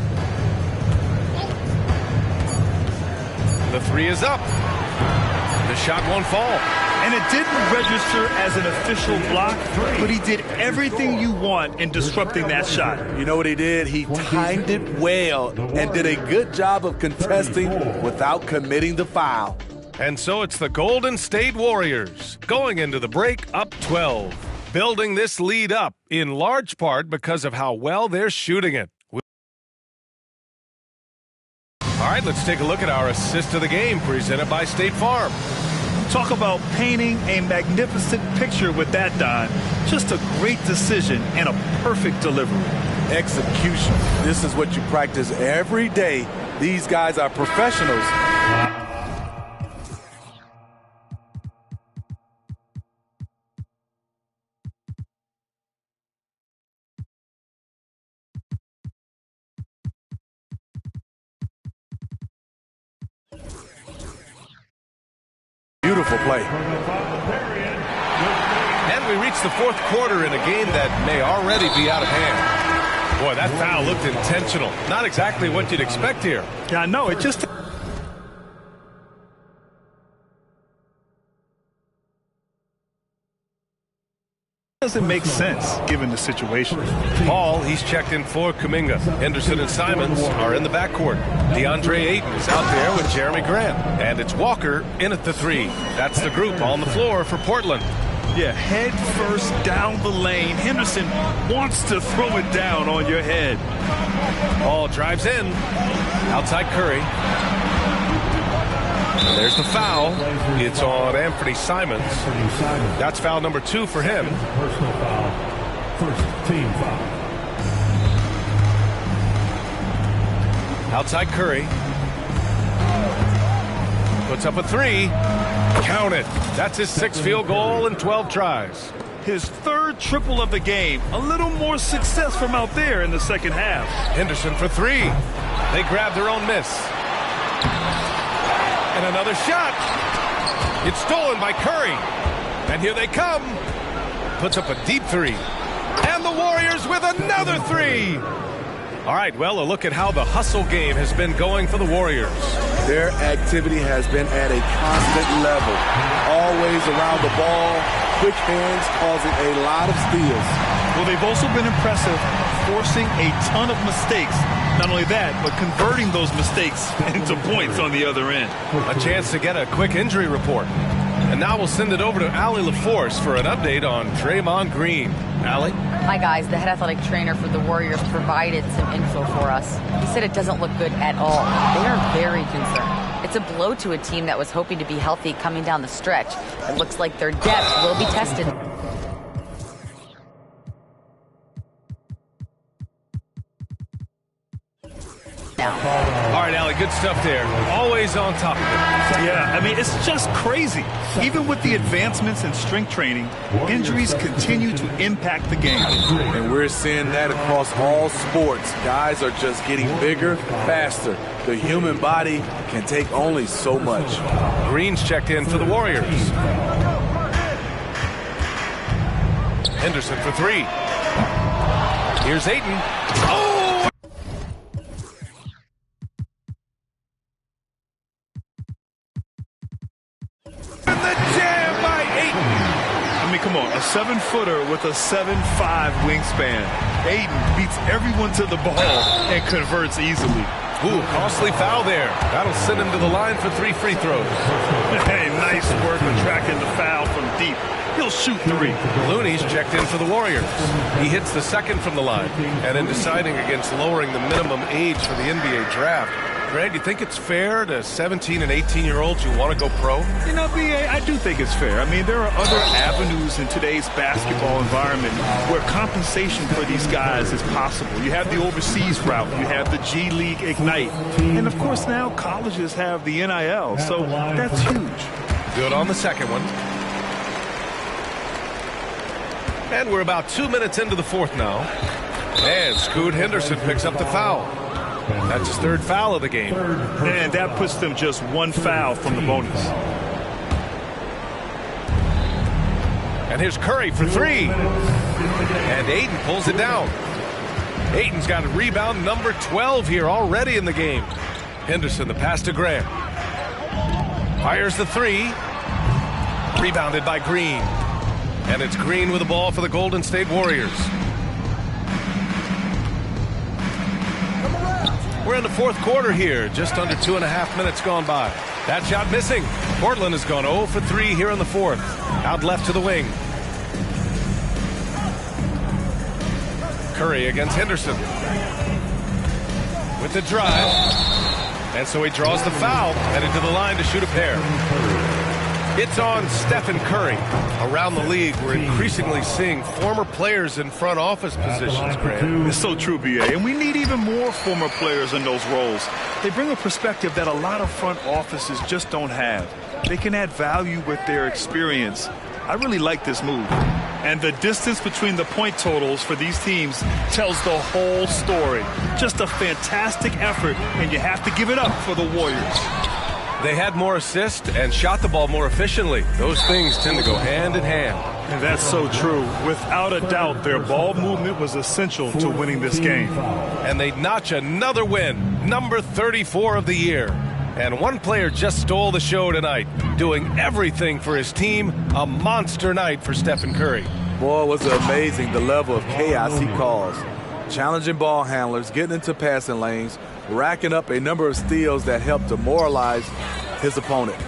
The 3 is up. The shot won't fall.
And it didn't register as an official block, but he did everything you want in disrupting that shot.
You know what he did? He timed it well and did a good job of contesting without committing the foul.
And so it's the Golden State Warriors going into the break up 12, building this lead up in large part because of how well they're shooting it. All right, let's take a look at our assist of the game presented by State Farm.
Talk about painting a magnificent picture with that, Don. Just a great decision and a perfect delivery.
Execution. This is what you practice every day. These guys are professionals. Beautiful play.
And we reach the fourth quarter in a game that may already be out of hand. Boy, that foul looked intentional. Not exactly what you'd expect here.
Yeah, I know. It just... doesn't make sense given the situation.
Paul, he's checked in for Kuminga. Henderson and Simons are in the backcourt. DeAndre Ayton is out there with Jeremy Grant. And it's Walker in at the 3. That's the group on the floor for Portland.
Yeah, head first down the lane. Henderson wants to throw it down on your head.
Paul drives in. Outside Curry. And there's the foul. It's on Anthony Simons. That's foul number 2 for him.
Personal foul. First team foul.
Outside Curry. Puts up a 3. Count it. That's his 6th field goal in 12 tries.
His 3rd triple of the game. A little more success from out there in the second half.
Henderson for 3. They grab their own miss. And another shot. It's stolen by Curry. And here they come. Puts up a deep 3. And the Warriors with another 3. All right, well, a look at how the hustle game has been going for the Warriors.
Their activity has been at a constant level. Always around the ball. Quick hands causing a lot of steals.
Well, they've also been impressive forcing a ton of mistakes. Not only that, but converting those mistakes into points on the other end.
A chance to get a quick injury report. And now we'll send it over to Allie LaForce for an update on Draymond Green. Allie?
Hi, guys. The head athletic trainer for the Warriors provided some info for us. He said it doesn't look good at all. They are very concerned. It's a blow to a team that was hoping to be healthy coming down the stretch. It looks like their depth will be tested.
All right, Allie, good stuff there. Always on top of it.
Yeah, I mean, it's just crazy. Even with the advancements in strength training, injuries continue to impact the game.
And we're seeing that across all sports. Guys are just getting bigger, faster. The human body can take only so much.
Green's checked in for the Warriors. Henderson for three. Here's Ayton. Oh!
Come on, a 7-footer with a 7'5" wingspan. Ayton beats everyone to the ball and converts easily.
Ooh, costly foul there. That'll send him to the line for 3 free throws.
Hey, nice work on tracking the foul from deep. He'll shoot 3.
Looney's checked in for the Warriors. He hits the second from the line. And in deciding against lowering the minimum age for the NBA draft, Grant, you think it's fair to 17 and 18-year-olds who want to go pro?
You know, B.A., I do think it's fair. I mean, there are other avenues in today's basketball environment where compensation for these guys is possible. You have the overseas route. You have the G League Ignite. And, of course, now colleges have the NIL. So that's huge.
Good on the second one. And we're about 2 minutes into the fourth now. And Scoot Henderson picks up the foul. That's his third foul of the game.
And that puts them just 1 foul from the bonus.
And here's Curry for 3. And Ayton pulls it down. Ayton's got a rebound number 12 here already in the game. Henderson, the pass to Grant. Fires the 3. Rebounded by Green. And it's Green with the ball for the Golden State Warriors. We're in the fourth quarter here, just under 2.5 minutes gone by. That shot missing. Portland has gone 0 for 3 here in the fourth. Out left to the wing. Curry against Henderson. With the drive. And so he draws the foul, headed to the line to shoot a pair. It's on Stephen Curry. Around the league, we're increasingly seeing former players in front office positions, Grant.
It's so true, B.A., and we need even more former players in those roles. They bring a perspective that a lot of front offices just don't have. They can add value with their experience. I really like this move. And the distance between the point totals for these teams tells the whole story. Just a fantastic effort, and you have to give it up for the Warriors.
They had more assists and shot the ball more efficiently. Those things tend to go hand in hand.
And that's so true. Without a doubt, their ball movement was essential to winning this game.
And they notch another win, number 34 of the year. And one player just stole the show tonight, doing everything for his team. A monster night for Stephen Curry.
Boy, was it amazing the level of chaos he caused. Challenging ball handlers, getting into passing lanes, racking up a number of steals that helped demoralize his opponent.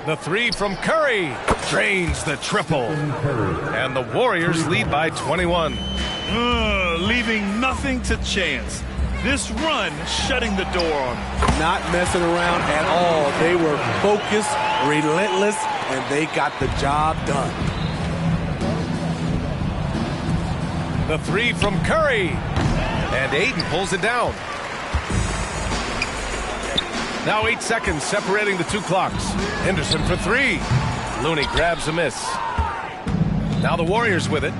The 3 from Curry drains the triple. And the Warriors lead by 21.
Leaving nothing to chance. This run shutting the door on them.
Not messing around at all. They were focused, relentless, and they got the job done.
The 3 from Curry. And Ayton pulls it down. Now 8 seconds separating the two clocks. Henderson for 3. Looney grabs a miss. Now the Warriors with it.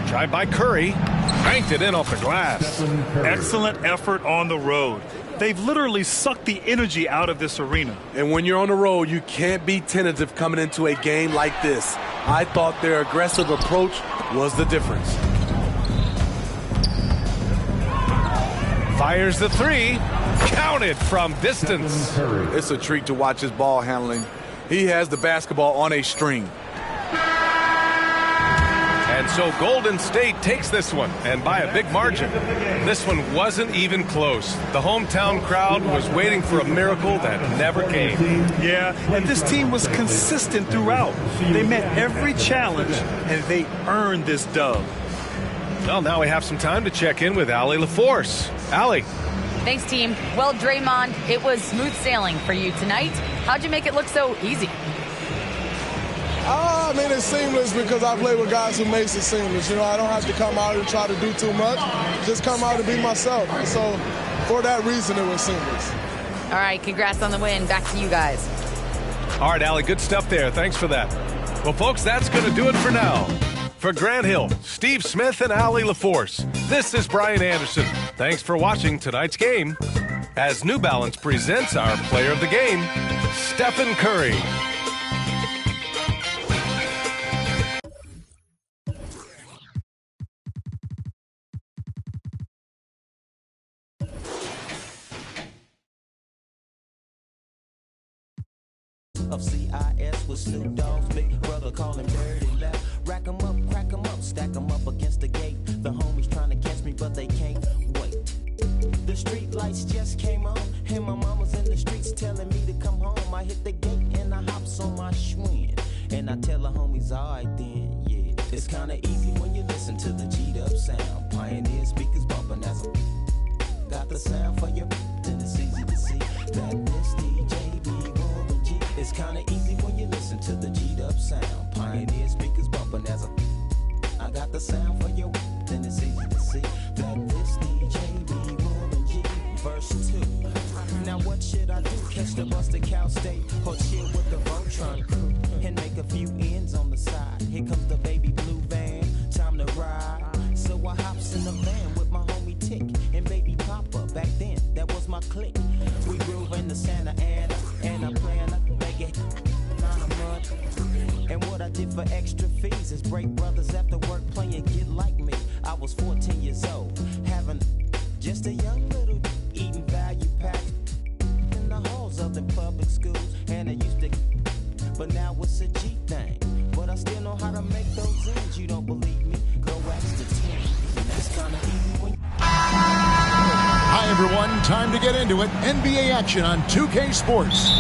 Drive by Curry. Banked it in off the glass.
Excellent effort on the road. They've literally sucked the energy out of this arena.
And when you're on the road, you can't be tentative coming into a game like this. I thought their aggressive approach was the difference.
Fires the 3. Counted from distance.
It's a treat to watch his ball handling. He has the basketball on a string.
And so Golden State takes this one, and by a big margin. This one wasn't even close. The hometown crowd was waiting for a miracle that never came.
Yeah, and this team was consistent throughout. They met every challenge, and they earned this dub.
Well, now we have some time to check in with Allie LaForce. Allie.
Thanks, team. Well, Draymond, it was smooth sailing for you tonight. How'd you make it look so easy?
I mean, it's seamless because I play with guys who makes it seamless. You know, I don't have to come out and try to do too much. Just come out and be myself. And so, for that reason, it was seamless.
All right, congrats on the win. Back to you guys.
All right, Allie, good stuff there. Thanks for that. Well, folks, that's going to do it for now. For Grant Hill, Steve Smith, and Allie LaForce, this is Brian Anderson. Thanks for watching tonight's game as New Balance presents our player of the game, Stephen Curry.
Of CIS with Snoop Dogg's big brother calling dirty left. Rack 'em up, crack 'em up, stack 'em up against the gate. The homies trying to catch me, but they can't wait. The street lights just came on, and my mama's in the streets telling me to come home. I hit the gate and I hops on my Schwinn, and I tell the homies, alright then, yeah. It's kinda easy when you listen to the G'd up sound. Pioneer speakers bumping as I got the sound for you, then it's easy to see that this DJ B1G. It's kinda easy when you listen to the G'd up sound. Pioneer speakers bumping as I got the sound for you, then it's easy to see that this DJ B1G. Verse 2. Now what should I do? Catch the bus to Cal State or chill with the Voltron crew and make a few ends on the side. Here comes the baby blue van, time to ride. So I hops in the van with my homie Tick and baby Papa. Back then, that was my clique. We groove in the Santa Ana and I plan to make it not a month. And what I did for extra fees is break brothers after work playing Get Like Me. I was 14 years old, having just a young little eating value packs in the halls of the public schools, and it used to, but now it's a G thing. But I still know how to make those ends. You don't believe me? Go ask the team. It's kinda easy when.
Hi, everyone. Time to get into it. NBA action on 2K Sports.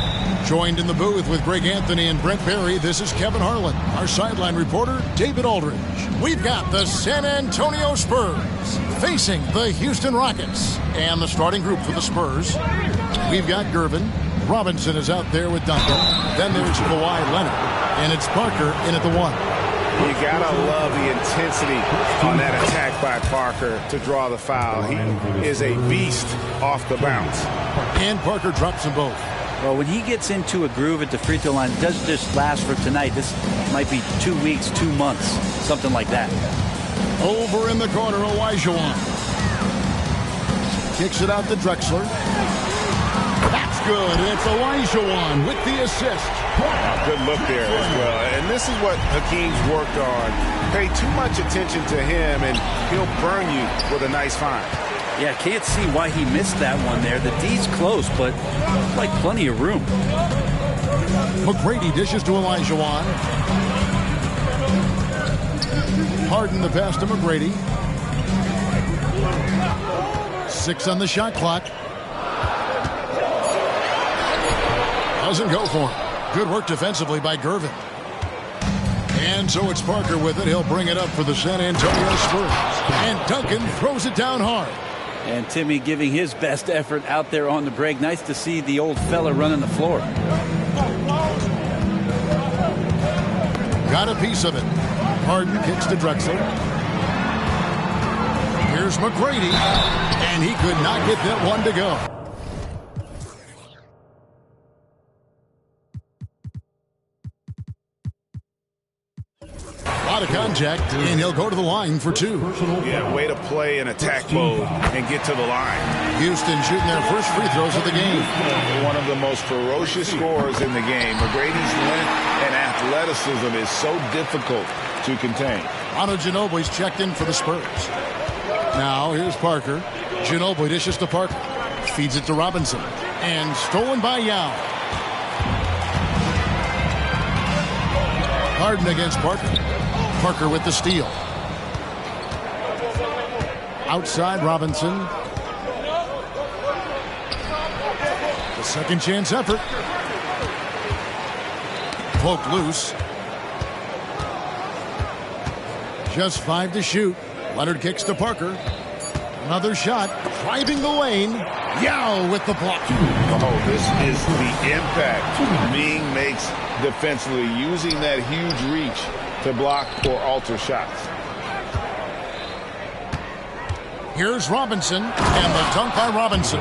Joined in the booth with Greg Anthony and Brent Barry, this is Kevin Harlan. Our sideline reporter, David Aldridge. We've got the San Antonio Spurs facing the Houston Rockets. And the starting group for the Spurs, we've got Gervin. Robinson is out there with Duncan. Then there's Kawhi Leonard. And it's Parker in at the 1.
You gotta love the intensity on that attack by Parker to draw the foul. He is a beast off the bounce.
And Parker drops them both.
Well, when he gets into a groove at the free throw line, it doesn't just last for tonight. This might be 2 weeks, 2 months, something like that.
Over in the corner, Olajuwon. Kicks it out to Drexler. That's good. It's Olajuwon with the assist.
Good look there as well. And this is what Hakeem's worked on. Pay too much attention to him, and he'll burn you with a nice find.
Yeah, can't see why he missed that one there. The D's close, but like plenty of room.
McGrady dishes to Olajuwon. Harden the pass to McGrady. 6 on the shot clock. Doesn't go for him. Good work defensively by Gervin. And so it's Parker with it. He'll bring it up for the San Antonio Spurs. And Duncan throws it down hard.
And Timmy giving his best effort out there on the break. Nice to see the old fella running the floor.
Got a piece of it. Harden kicks to Drexler. Here's McGrady. And he could not get that one to go. A lot of contact, and he'll go to the line for 2.
Yeah, way to play in attack mode and get to the line.
Houston shooting their first free throws of the game.
One of the most ferocious scorers in the game. McGrady's length and athleticism is so difficult to contain.
Manu Ginobili's checked in for the Spurs. Now here's Parker. Ginobili dishes to Parker. Feeds it to Robinson. And stolen by Yao. Harden against Parker. Parker with the steal. Outside Robinson. The second chance effort. Poked loose. Just 5 to shoot. Leonard kicks to Parker. Another shot. Driving the lane. Yao with the block.
Oh, this is the impact Ming makes defensively, using that huge reach to block or alter shots.
Here's Robinson, and the dunk by Robinson.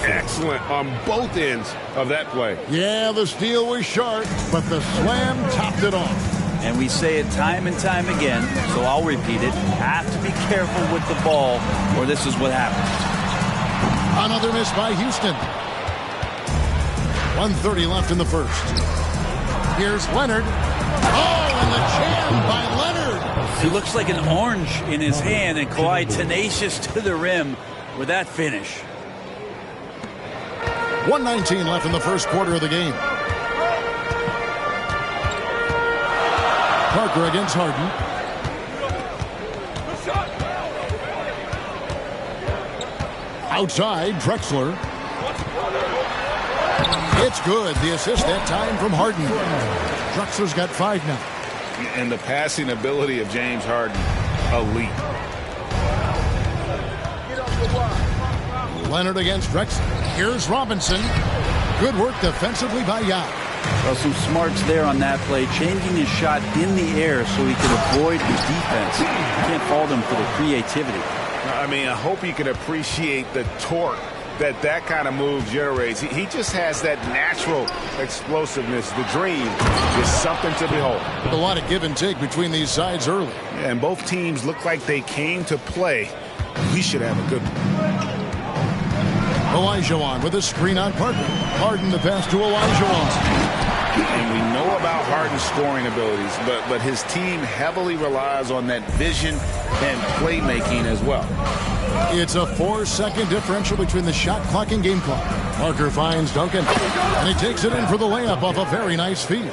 Excellent on both ends of that play.
Yeah, the steal was sharp, but the slam topped it off.
And we say it time and time again, so I'll repeat it. Have to be careful with the ball, or this is what happens.
Another miss by Houston. 1:30 left in the first. Here's Leonard. Oh, and the jam by Leonard.
He looks like an orange in his hand, and Kawhi tenacious to the rim with that finish.
1:19 left in the first quarter of the game. Parker against Harden. Outside, Drexler. It's good. The assist that time from Harden. Drexler's got 5 now.
And the passing ability of James Harden, elite.
Leonard against Drexler. Here's Robinson. Good work defensively by Yao.
Well, some smarts there on that play, changing his shot in the air so he could avoid his defense. You can't fault him for the creativity.
I mean, I hope you can appreciate the torque that kind of move generates. He just has that natural explosiveness. The dream is something to behold.
A lot of give and take between these sides early.
Yeah, and both teams look like they came to play. We should have a good one.
Olajuwon with a screen on Parker. Harden the pass to Olajuwon.
And we know about Harden's scoring abilities, but his team heavily relies on that vision and playmaking as well.
It's a 4-second differential between the shot clock and game clock. Parker finds Duncan, and he takes it in for the layup off a very nice feed.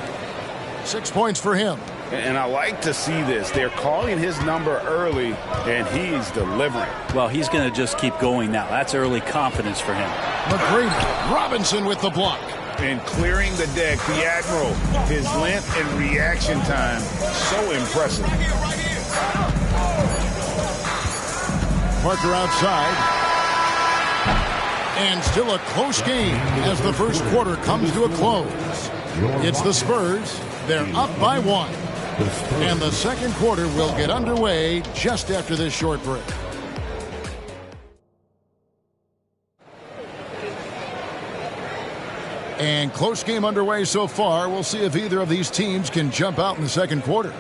6 points for him.
And I like to see this. They're calling his number early, and he's delivering.
Well, he's going to just keep going now. That's early confidence for him.
McGrady, Robinson with the block.
And clearing the deck, the Admiral, his length and reaction time, so impressive.
Parker outside. And still a close game as the first quarter comes to a close. It's the Spurs. They're up by 1. And the second quarter will get underway just after this short break. And close game underway so far. We'll see if either of these teams can jump out in the second quarter.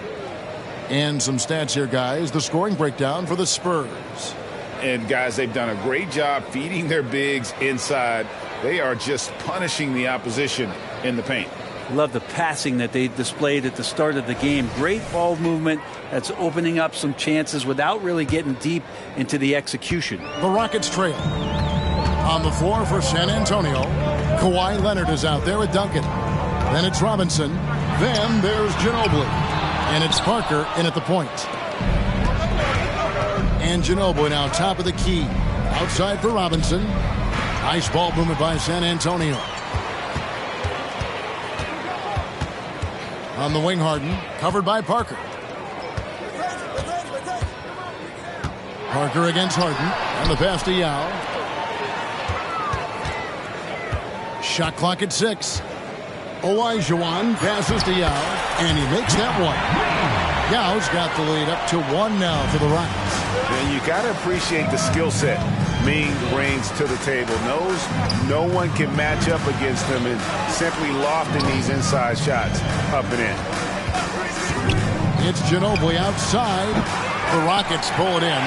And some stats here, guys. The scoring breakdown for the Spurs.
And, guys, they've done a great job feeding their bigs inside. They are just punishing the opposition in the paint.
Love the passing that they displayed at the start of the game. Great ball movement that's opening up some chances without really getting deep into the execution.
The Rockets trail. On the floor for San Antonio, Kawhi Leonard is out there with Duncan. Then it's Robinson. Then there's Ginobili. And it's Parker in at the point. And Ginobili now top of the key. Outside for Robinson. Nice ball movement by San Antonio. On the wing, Harden, covered by Parker. Parker against Harden, and the pass to Yao. Shot clock at 6. Olajuwon passes to Yao, and he makes that one. Yao's got the lead up to 1 now for the Rockets.
And you got to appreciate the skill set Ming brings to the table. Knows no one can match up against him and simply lofting these inside shots up and in.
It's Ginobili outside. The Rockets pull it in.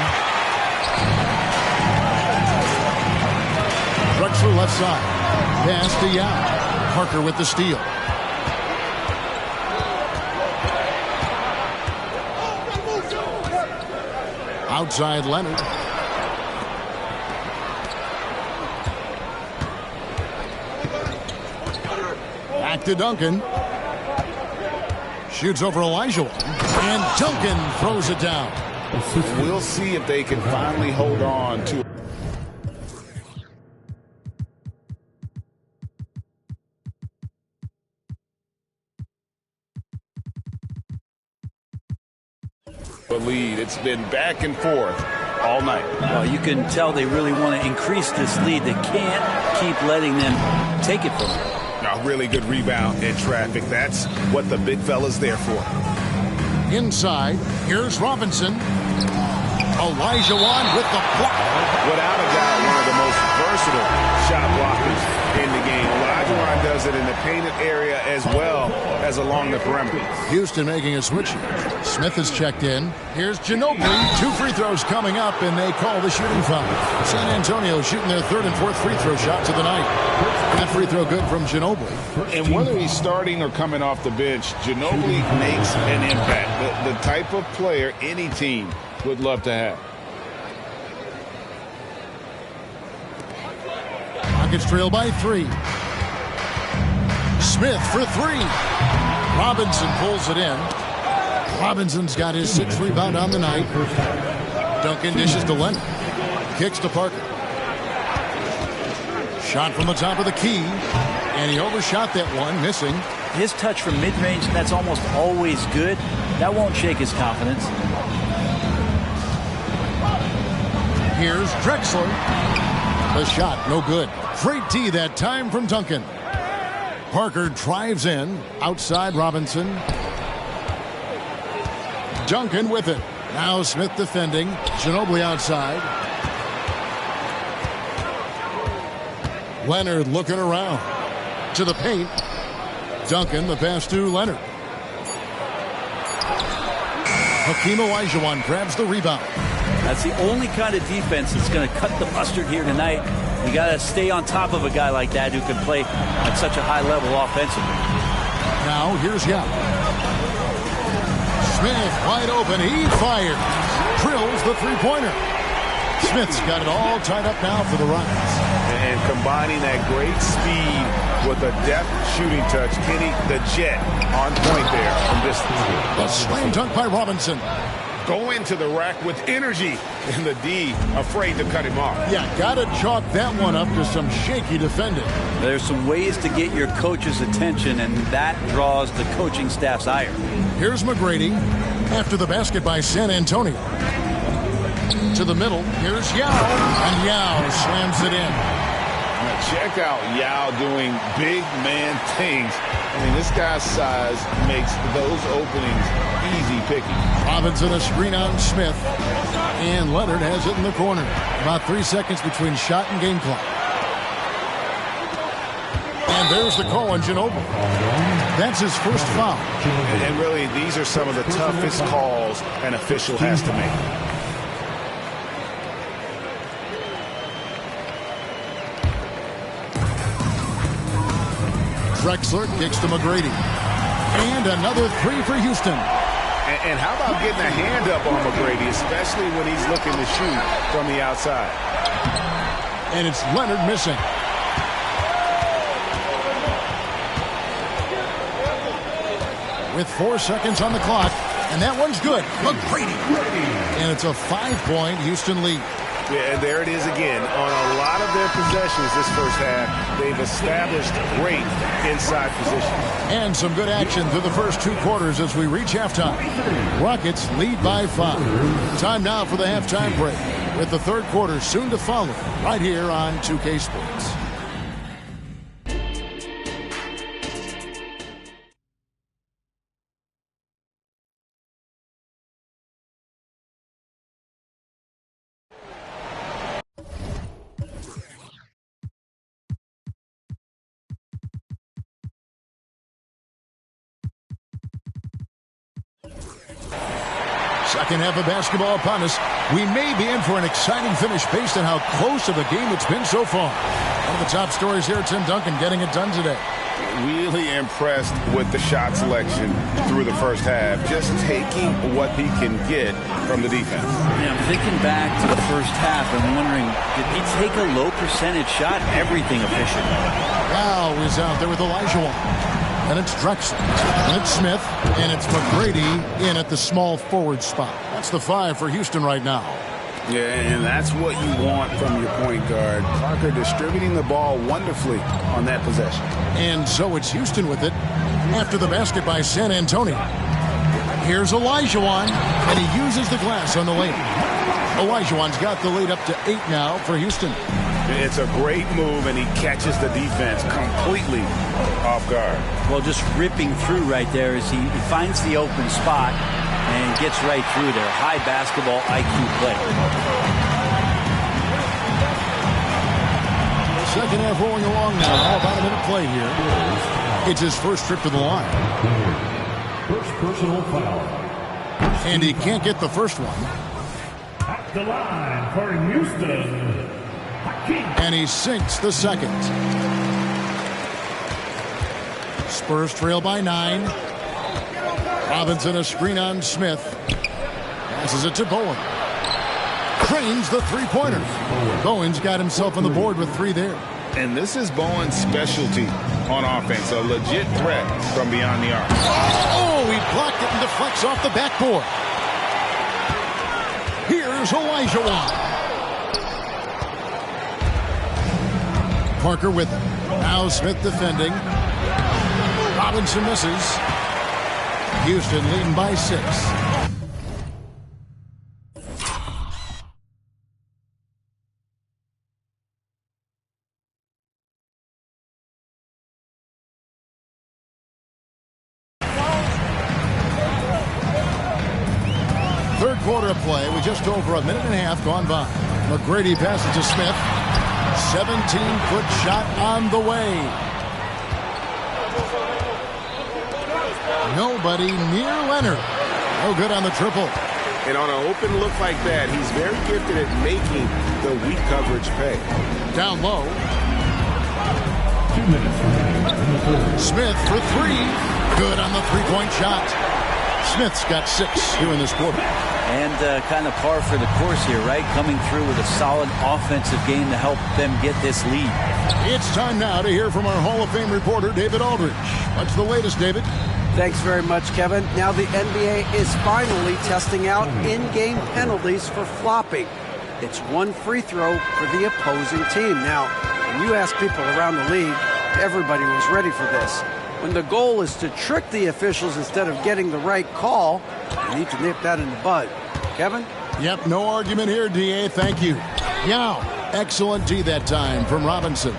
Drexler left side. Pass to Yao. Parker with the steal. Outside Leonard. Back to Duncan. Shoots over Olajuwon. And Duncan throws it down.
We'll see if they can finally hold on to a lead. It's been back and forth all night.
Well, you can tell they really want to increase this lead. They can't keep letting them take it from them.
A really good rebound in traffic. That's what the big fella's there for.
Inside, here's Robinson. Olajuwon with the block.
Without a doubt, one of the most versatile shot blockers in the game. Olajuwon does it in the painted area as well as along the perimeter.
Houston making a switch. Smith is checked in. Here's Ginobili. 2 free throws coming up, and they call the shooting foul. San Antonio shooting their 3rd and 4th free throw shots of the night. That free throw good from Ginobili.
And whether he's starting or coming off the bench, Ginobili makes an impact. The type of player any team would love to have.
Rockets trail by 3. Smith for 3. Robinson pulls it in. Robinson's got his 6th rebound on the night. Duncan dishes to Leonard. Kicks to Parker. Shot from the top of the key. And he overshot that one, missing.
His touch from mid-range, that's almost always good. That won't shake his confidence.
Here's Drexler. The shot, no good. Great D that time from Duncan. Parker drives in. Outside Robinson. Duncan with it. Now Smith defending. Ginobili outside. Leonard looking around. To the paint. Duncan, the pass to Leonard. Hakeem Olajuwon grabs the rebound.
That's the only kind of defense that's going to cut the mustard here tonight. You got to stay on top of a guy like that who can play at such a high level offensively.
Now here's Yao. Smith wide open. He fires. Drills the three-pointer. Smith's got it all tied up now for the Rockets.
And combining that great speed with a deft shooting touch. Kenny, the Jet, on point there from distance.
A slam dunk by Robinson.
Go into the rack with energy, and the D afraid to cut him off.
Yeah, got to chalk that one up to some shaky defending.
There's some ways to get your coach's attention, and that draws the coaching staff's ire.
Here's McGrady after the basket by San Antonio. To the middle, here's Yao, and Yao slams it in.
Now check out Yao doing big man things. I mean, this guy's size makes those openings easy picking.
Robinson a screen on Smith. And Leonard has it in the corner. About 3 seconds between shot and game clock. And there's the call on Ginobili. That's his first foul.
And really, these are some of the toughest calls an official has to make.
Drexler kicks to McGrady. And another 3 for Houston.
And how about getting a hand up on McGrady, especially when he's looking to shoot from the outside.
And it's Leonard missing. With 4 seconds on the clock. And that one's good. McGrady. And it's a 5-point Houston lead.
Yeah, and there it is again. On a lot of their possessions this first half, they've established great inside position.
And some good action through the first 2 quarters as we reach halftime. Rockets lead by 5. Time now for the halftime break, with the third quarter soon to follow right here on 2K Sports. Second half of basketball upon us. We may be in for an exciting finish based on how close of a game it's been so far. One of the top stories here, Tim Duncan getting it done today.
Really impressed with the shot selection through the first half. Just taking what he can get from the defense.
Yeah, I'm thinking back to the first half and wondering, did he take a low percentage shot? Everything efficient.
Wow is out there with Olajuwon. And it's Drexler. And it's Smith. And it's McGrady in at the small forward spot. That's the 5 for Houston right now.
Yeah, and that's what you want from your point guard. Parker distributing the ball wonderfully on that possession.
And so it's Houston with it after the basket by San Antonio. Here's Olajuwon, and he uses the glass on the lane. Olajuwon's got the lead up to 8 now for Houston.
It's a great move, and he catches the defense completely off guard.
Well, just ripping through right there as he finds the open spot and gets right through there. High basketball IQ play.
Second half rolling along now. About a minute play here. It's his first trip to the line.
First personal foul.
And he can't get the first one.
At the line for Houston.
And he sinks the second. Spurs trail by 9. Robinson a screen on Smith. Passes it to Bowen. Cranes the three-pointer. Bowen's got himself on the board with 3 there.
And this is Bowen's specialty on offense. A legit threat from beyond the arc.
Oh, he blocked it and deflects off the backboard. Here's Olajuwon. Parker with him. Now Smith defending. Robinson misses. Houston leading by 6. Third quarter of play with just over a minute and a half gone by. McGrady passes to Smith. 17-foot shot on the way. Nobody near Leonard. No good on the triple.
And on an open look like that, he's very gifted at making the weak coverage pay.
Down low.
2 minutes remaining.
Smith for 3. Good on the three-point shot. Smith's got 6 here in this quarter.
And kind of par for the course here, right? Coming through with a solid offensive game to help them get this lead.
It's time now to hear from our Hall of Fame reporter, David Aldridge. What's the latest, David?
Thanks very much, Kevin. Now the NBA is finally testing out in-game penalties for flopping. It's 1 free throw for the opposing team. Now, when you ask people around the league, everybody was ready for this. When the goal is to trick the officials instead of getting the right call, you need to nip that in the bud. Kevin?
Yep, no argument here, D.A. Thank you. Yao, excellent D that time from Robinson.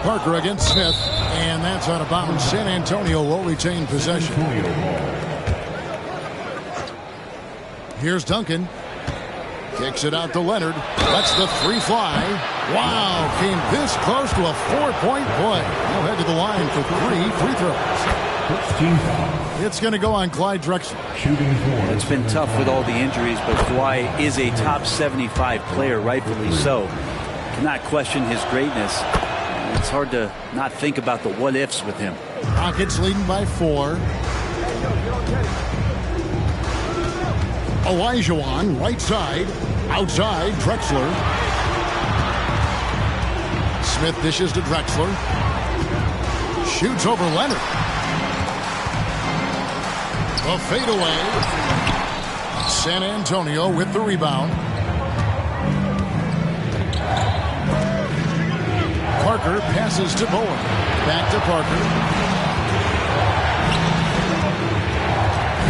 Parker against Smith, and that's out of bounds. San Antonio will retain possession. Here's Duncan. Kicks it out to Leonard. Lets the 3 fly. Wow, came this close to a 4-point play. He'll head to the line for 3 free throws. It's going to go on Clyde Drexler.
It's been tough with all the injuries, but Kawhi is a top 75 player, rightfully so. Cannot question his greatness. It's hard to not think about the what-ifs with him.
Rockets leading by 4. Olajuwon, right side. Outside, Drexler. Smith dishes to Drexler. Shoots over Leonard. A fadeaway. San Antonio with the rebound. Parker passes to Bowen. Back to Parker.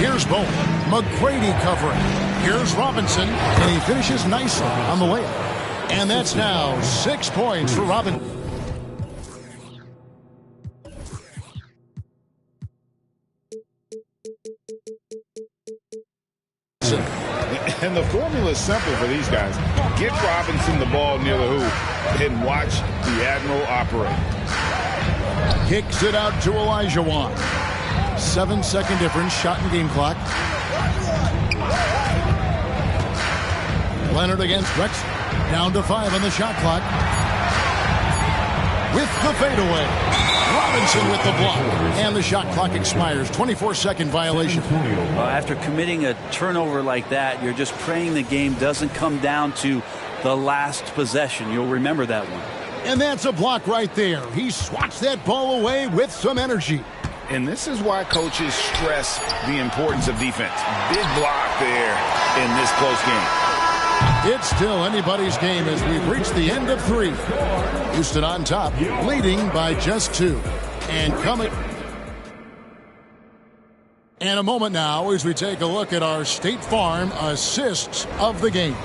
Here's Bowen. McGrady covering. Here's Robinson. And he finishes nicely on the layup. And that's now 6 points for Robinson.
And the formula is simple for these guys. Get Robinson the ball near the hoop and watch the Admiral operate.
Kicks it out to Olajuwon. 7-second difference, shot and game clock. Leonard against Drexler. Down to 5 on the shot clock. With the fadeaway. Robinson with the block. And the shot clock expires. 24-second violation.
After committing a turnover like that, you're just praying the game doesn't come down to the last possession. You'll remember that one.
And that's a block right there. He swats that ball away with some energy.
And this is why coaches stress the importance of defense. Big block there in this close game.
It's still anybody's game as we've reached the end of 3. Houston on top, leading by just 2. And coming... And a moment now as we take a look at our State Farm assists of the game.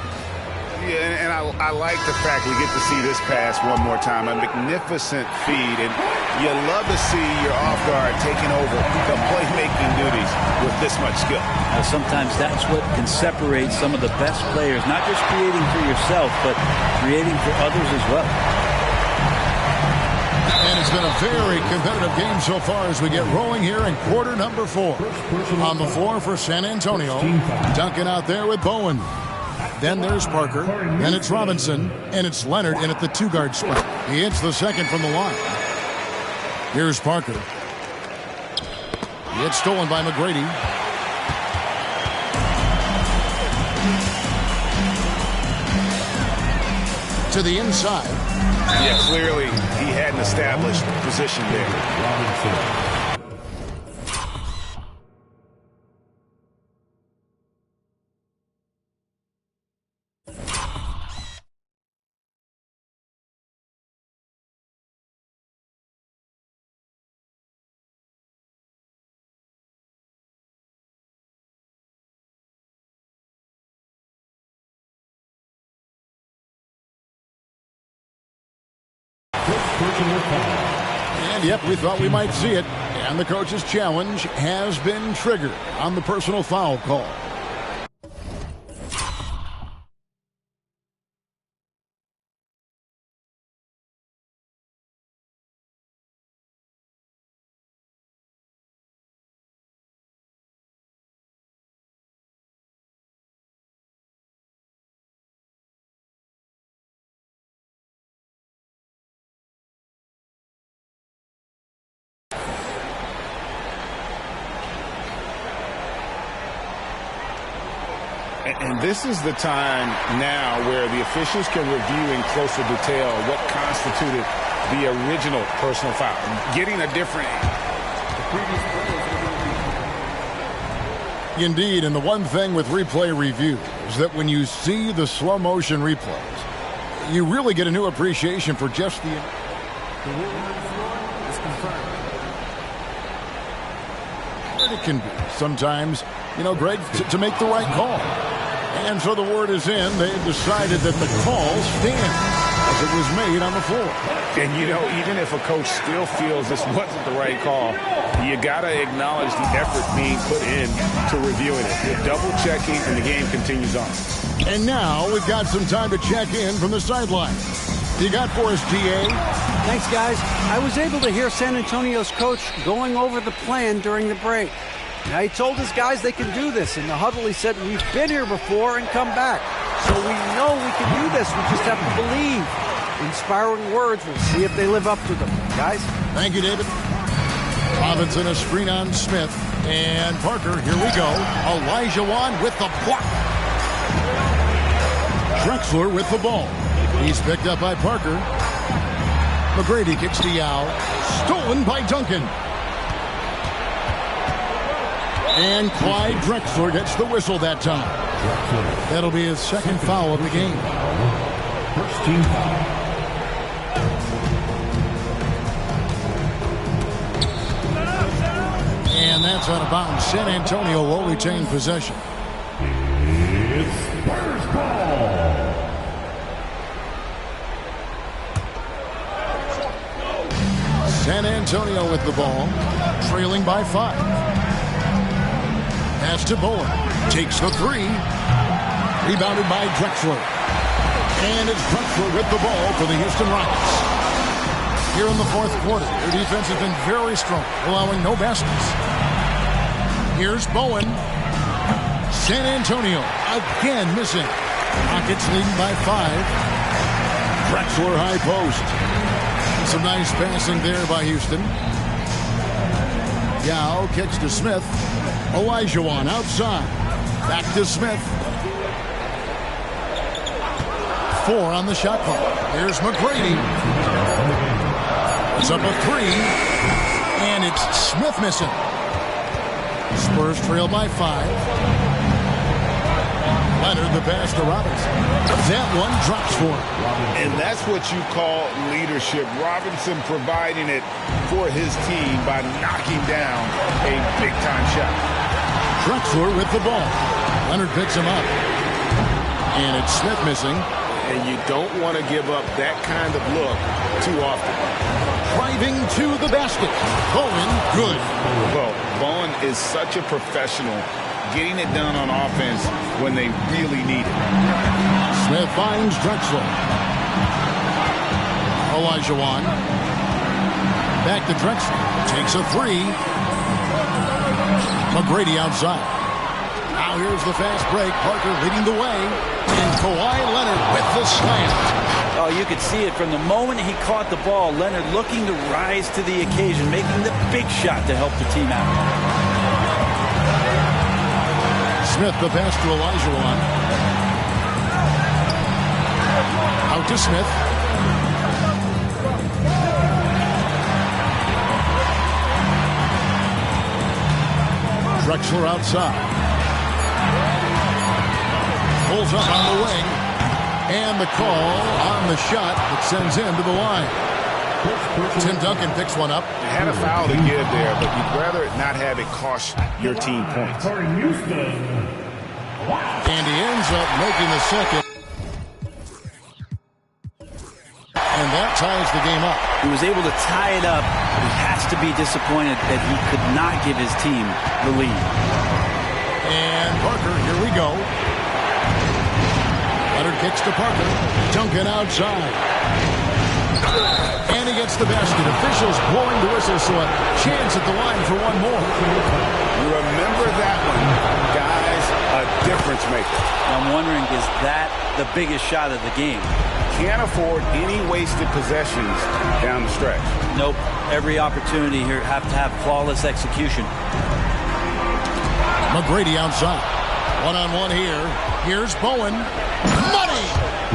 Yeah, and I like the fact we get to see this pass one more time. A magnificent feed, and you love to see your off guard taking over the playmaking duties with this much skill.
Sometimes that's what can separate some of the best players, not just creating for yourself, but creating for others as well.
And it's been a very competitive game so far as we get rolling here in quarter number 4. On the floor for San Antonio, Duncan out there with Bowen. Then there's Parker, then it's Robinson, and it's Leonard in at the 2-guard spot. He hits the second from the line. Here's Parker. It's stolen by McGrady. To the inside.
Yeah, clearly he had an established position there. Robinson.
And yep, we thought we might see it. And the coach's challenge has been triggered on the personal foul call.
And this is the time now where the officials can review in closer detail what constituted the original personal foul. Getting a different...
Indeed, and the one thing with replay review is that when you see the slow motion replays, you really get a new appreciation for just the... It can be sometimes, you know, Greg, to make the right call. And so the word is in. They've decided that the call stands as it was made on the floor.
And, you know, even if a coach still feels this wasn't the right call, you got to acknowledge the effort being put in to reviewing it. You're double-checking, and the game continues on.
And now we've got some time to check in from the sideline. You got for us, DA?
Thanks, guys. I was able to hear San Antonio's coach going over the plan during the break. Now, he told his guys they can do this. In the huddle, he said, we've been here before and come back. So we know we can do this. We just have to believe. Inspiring words. We'll see if they live up to them. Guys?
Thank you, David. Robinson, a screen on Smith. And Parker, here we go. Olajuwon with the block. Drexler with the ball. He's picked up by Parker. McGrady kicks to Yao. Stolen by Duncan. And Clyde Drexler gets the whistle that time. That'll be his second foul of the game.
First team foul.
And that's out of bounds. San Antonio will retain possession.
It's Spurs ball.
San Antonio with the ball, trailing by 5. Pass to Bowen. Takes the 3. Rebounded by Drexler. And it's Drexler with the ball for the Houston Rockets. Here in the fourth quarter, their defense has been very strong, allowing no baskets. Here's Bowen. San Antonio again missing. Rockets leading by 5. Drexler high post. Some nice passing there by Houston. Yao kicks to Smith. Olajuwon outside. Back to Smith. 4 on the shot clock. Here's McGrady. Puts up a three. And it's Smith missing. Spurs trail by 5. Leonard, the pass to Robinson. That one drops for him.
And that's what you call leadership. Robinson providing it for his team by knocking down a big-time shot.
Drexler with the ball. Leonard picks him up. And it's Smith missing.
And you don't want to give up that kind of look too often.
Driving to the basket. Bowen, good.
Well, Bowen is such a professional, getting it done on offense when they really need it.
Smith finds Drexler. Olajuwon. Back to Drexler. Takes a three. McGrady outside. Now here's the fast break. Parker leading the way. And Kawhi Leonard with the slam.
Oh, you could see it from the moment he caught the ball. Leonard looking to rise to the occasion, making the big shot to help the team out.
Smith, the pass to Olajuwon. Out to Smith. Drexler outside. Pulls up on the wing. And the call on the shot that sends him to the line. Tim Duncan picks one up.
You had a foul to give there, but you'd rather not have it cost your team points.
And he ends up making the second. And that ties the game up.
He was able to tie it up. He has to be disappointed that he could not give his team the lead.
And Parker, here we go. Leonard kicks to Parker. Duncan outside. And he gets the basket. Officials blowing the whistle, so a chance at the line for one more.
You remember that one, guys, a difference maker.
I'm wondering, is that the biggest shot of the game?
Can't afford any wasted possessions down the stretch.
Nope. Every opportunity here have to have flawless execution.
McGrady outside. One-on-one here. Here's Bowen. Money!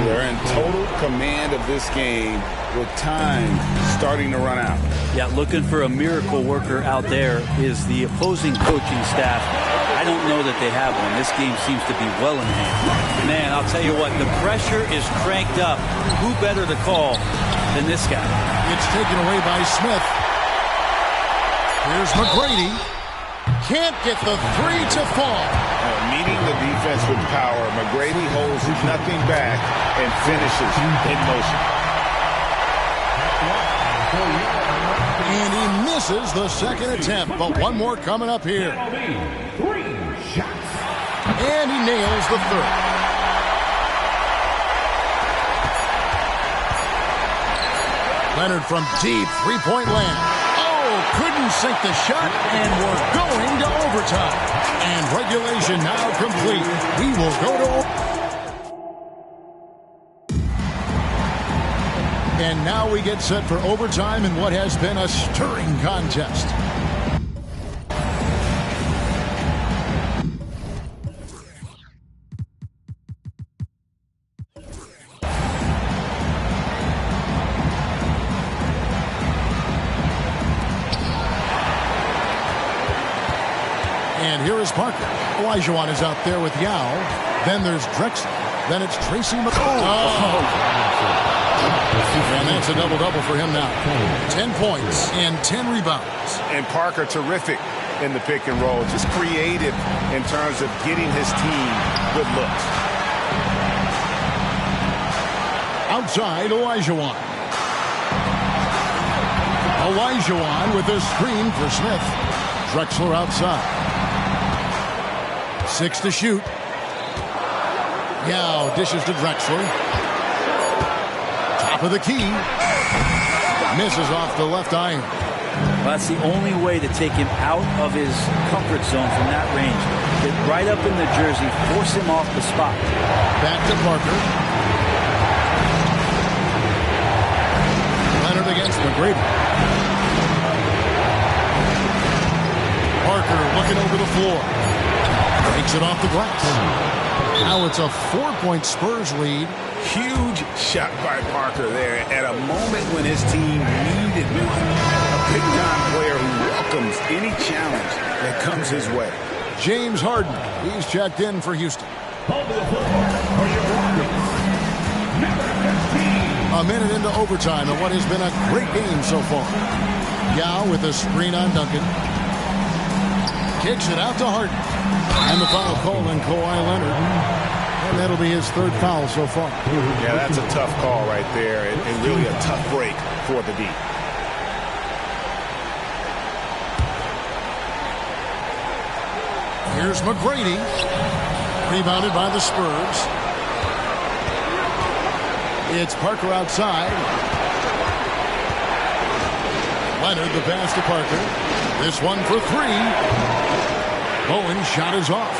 They're in total command of this game with time starting to run out.
Yeah, looking for a miracle worker out there is the opposing coaching staff. I don't know that they have one. This game seems to be well in hand. Man, I'll tell you what, the pressure is cranked up. Who better to call than this guy?
It's taken away by Smith. Here's McGrady. Can't get the three to fall.
Meeting the defense with power, McGrady holds nothing back and finishes in motion.
And he misses the second attempt, but one more coming up here. And he nails the third. Leonard from deep three-point land. Couldn't sink the shot, and we're going to overtime. And regulation now complete. We will go to... And now we get set for overtime in what has been a stirring contest. And here is Parker. Olajuwon is out there with Yao. Then there's Drexler. Then it's Tracy McCall. And that's a double-double for him now. 10 points and 10 rebounds.
And Parker terrific in the pick and roll. Just creative in terms of getting his team good looks.
Outside, Olajuwon. Olajuwon with a screen for Smith. Drexler outside. 6 to shoot. Yao dishes to Drexler. Top of the key. Misses off the left iron.
Well, that's the only way to take him out of his comfort zone from that range. Get right up in the jersey, force him off the spot.
Back to Parker. Leonard against McGrady. Parker looking over the floor. Takes it off the glass. Now it's a 4-point Spurs lead.
Huge shot by Parker there at a moment when his team needed one. welcomes any challenge that comes his way.
James Harden, he's checked in for Houston. A minute into overtime in what has been a great game so far. Yao with a screen on Duncan. Kicks it out to Harden. And the foul call on Kawhi Leonard. And that'll be his third foul so far.
Yeah, that's a tough call right there, and really a tough break for the D.
Here's McGrady. Rebounded by the Spurs. It's Parker outside. Leonard the pass to Parker. This one for three. Bowen's shot is off.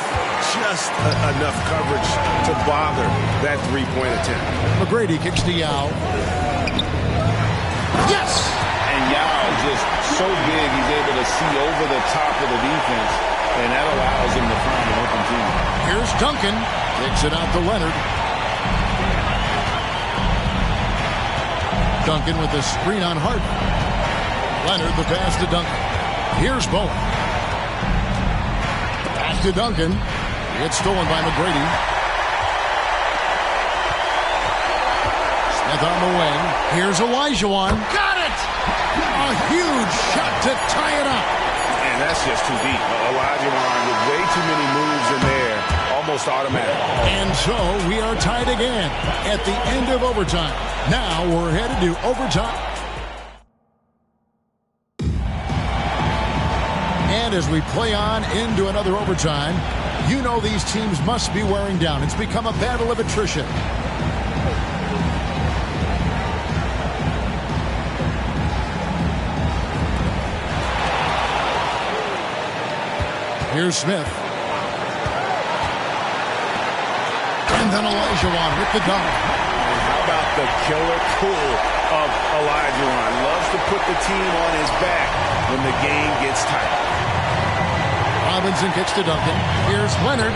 Just enough coverage to bother that three-point attempt.
McGrady kicks to Yao. Yes!
And Yao just so big he's able to see over the top of the defense, and that allows him to find an open team.
Here's Duncan. Kicks it out to Leonard. Duncan with the screen on Harden. Leonard the pass to Duncan. Here's Bowen. Pass to Duncan. It's stolen by McGrady. Smith on the wing. Here's Olajuwon. Got it! A huge shot to tie it up.
And that's just too deep. Olajuwon with way too many moves in there. Almost automatic.
And so we are tied again at the end of overtime. Now we're headed to overtime. And as we play on into another overtime, you know these teams must be wearing down. It's become a battle of attrition. Here's Smith. And then Olajuwon with the dunk.
How about the killer pull of Olajuwon? Loves to put the team on his back when the game gets tight.
Robinson kicks to Duncan. Here's Leonard.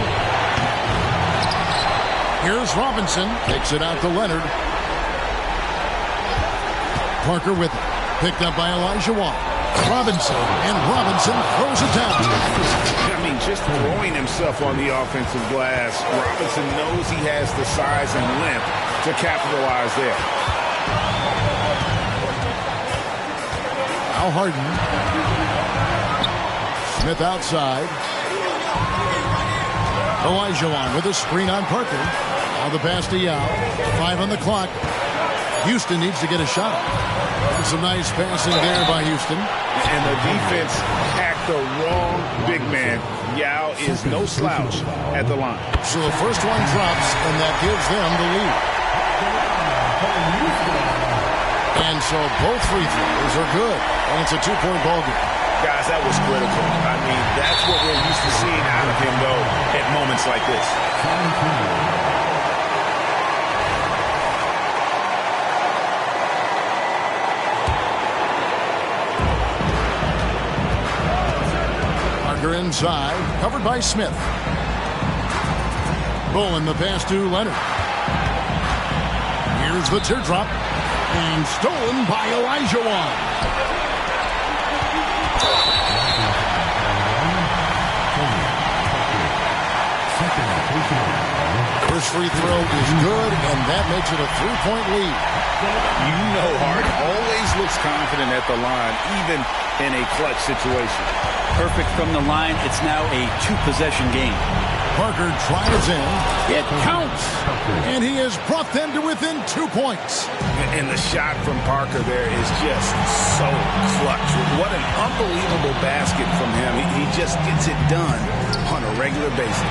Here's Robinson. Kicks it out to Leonard. Parker with it. Picked up by Olajuwon. Robinson. And Robinson throws it down.
I mean, just throwing himself on the offensive glass. Robinson knows he has the size and length to capitalize there.
Now Harden. Smith outside. Olajuwon with a screen on Parker. Now the pass to Yao. 5 on the clock. Houston needs to get a shot. Some nice passing there by Houston.
And the defense hacked the wrong big man. Yao is no slouch at the line.
So the first one drops, and that gives them the lead. And so both free throws are good. And it's a 2-point ball game.
Guys, that was critical. I mean, that's what we're used to seeing out of him, though, at moments like this.
Parker inside, covered by Smith. Bowen the pass to Leonard. Here's the teardrop. And stolen by Olajuwon. First free throw is good, and that makes it a 3-point lead.
You know Harden always looks confident at the line, even in a clutch situation.
Perfect from the line. It's now a 2-possession game.
Parker drives in. It counts. And he has brought them to within 2 points.
And the shot from Parker there is just so clutch. What an unbelievable basket from him. He just gets it done on a regular basis.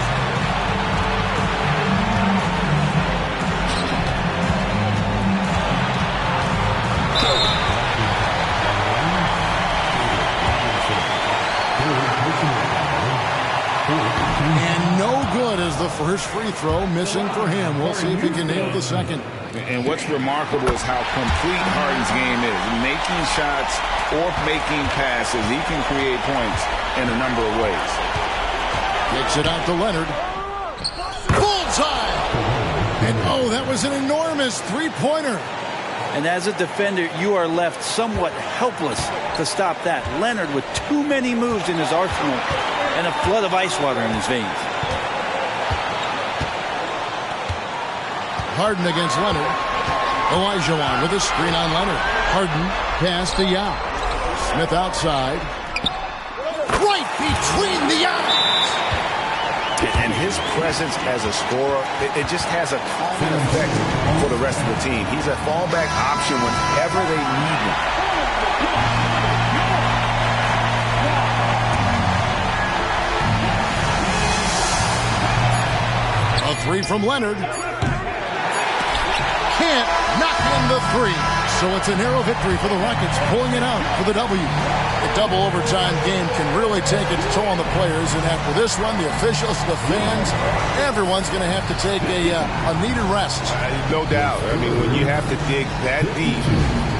And no good as the first free throw missing for him. We'll see if he can nail the second.
And what's remarkable is how complete Harden's game is. Making shots or making passes, he can create points in a number of ways.
Kicks it out to Leonard. Bullseye! And oh, that was an enormous three-pointer.
And as a defender, you are left somewhat helpless to stop that. Leonard with too many moves in his arsenal and a flood of ice water in his veins.
Harden against Leonard. Olajuwon with a screen on Leonard. Harden past the Yao. Smith outside. Right between the eyes.
And his presence as a scorer, it just has a calming effect for the rest of the team. He's a fallback option whenever they need him.
A three from Leonard. Can't knock in the three. So it's a narrow victory for the Rockets, pulling it out for the W. The double overtime game can really take its toll on the players, and after this one, the officials, the fans, everyone's going to have to take a needed rest.
No doubt. I mean, when you have to dig that deep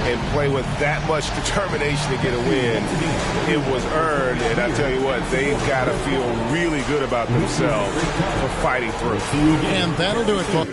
and play with that much determination to get a win, it was earned, and I tell you what, they've got to feel really good about themselves for fighting through.
And that'll do it, folks.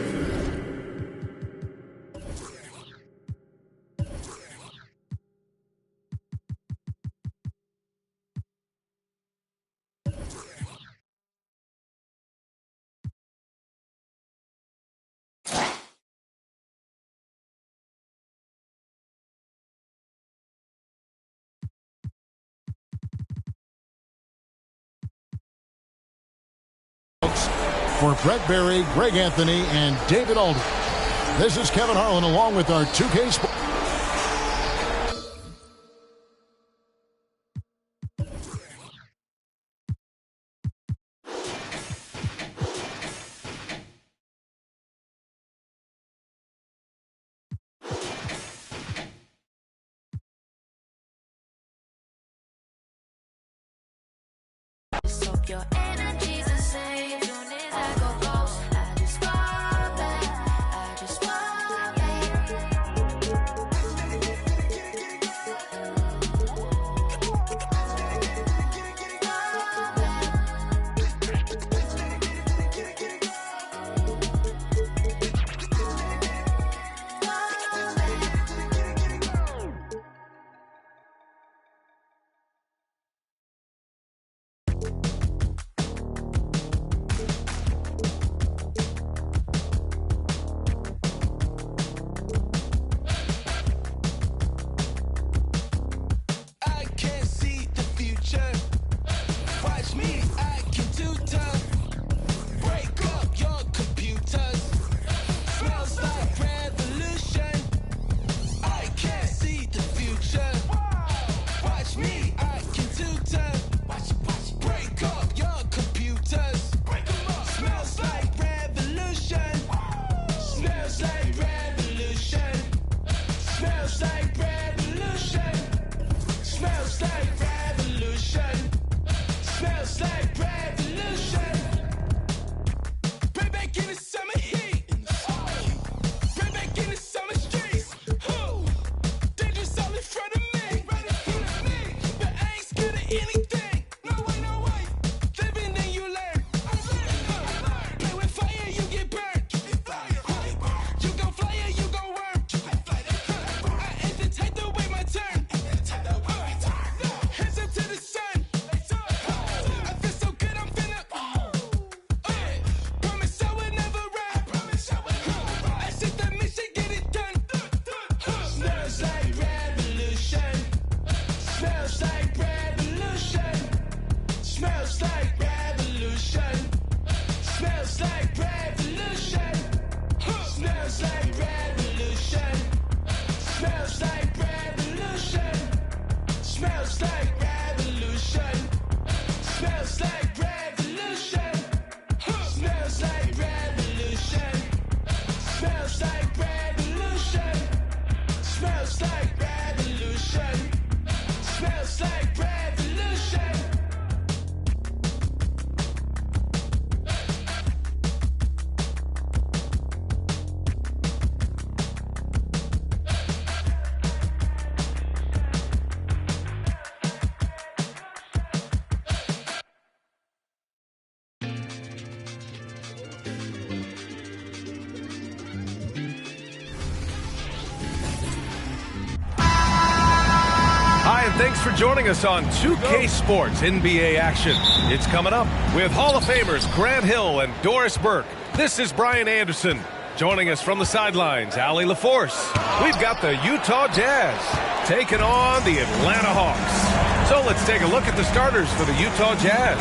For Brett Berry, Greg Anthony, and David Aldridge. This is Kevin Harlan along with our 2K Sports.
Your energy's the same. Soon as I go close, I just fall back. I just fall
thanks for joining us on 2K Sports NBA action. It's coming up with Hall of Famers Grant Hill and Doris Burke. This is Brian Anderson. Joining us from the sidelines, Allie LaForce. We've got the Utah Jazz taking on the Atlanta Hawks. So let's take a look at the starters for the Utah Jazz.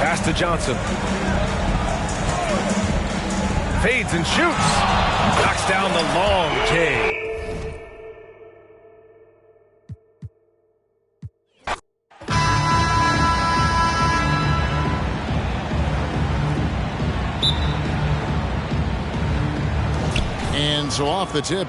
Pass to Johnson. Fades and shoots. Knocks down the long J.
And so off the tip.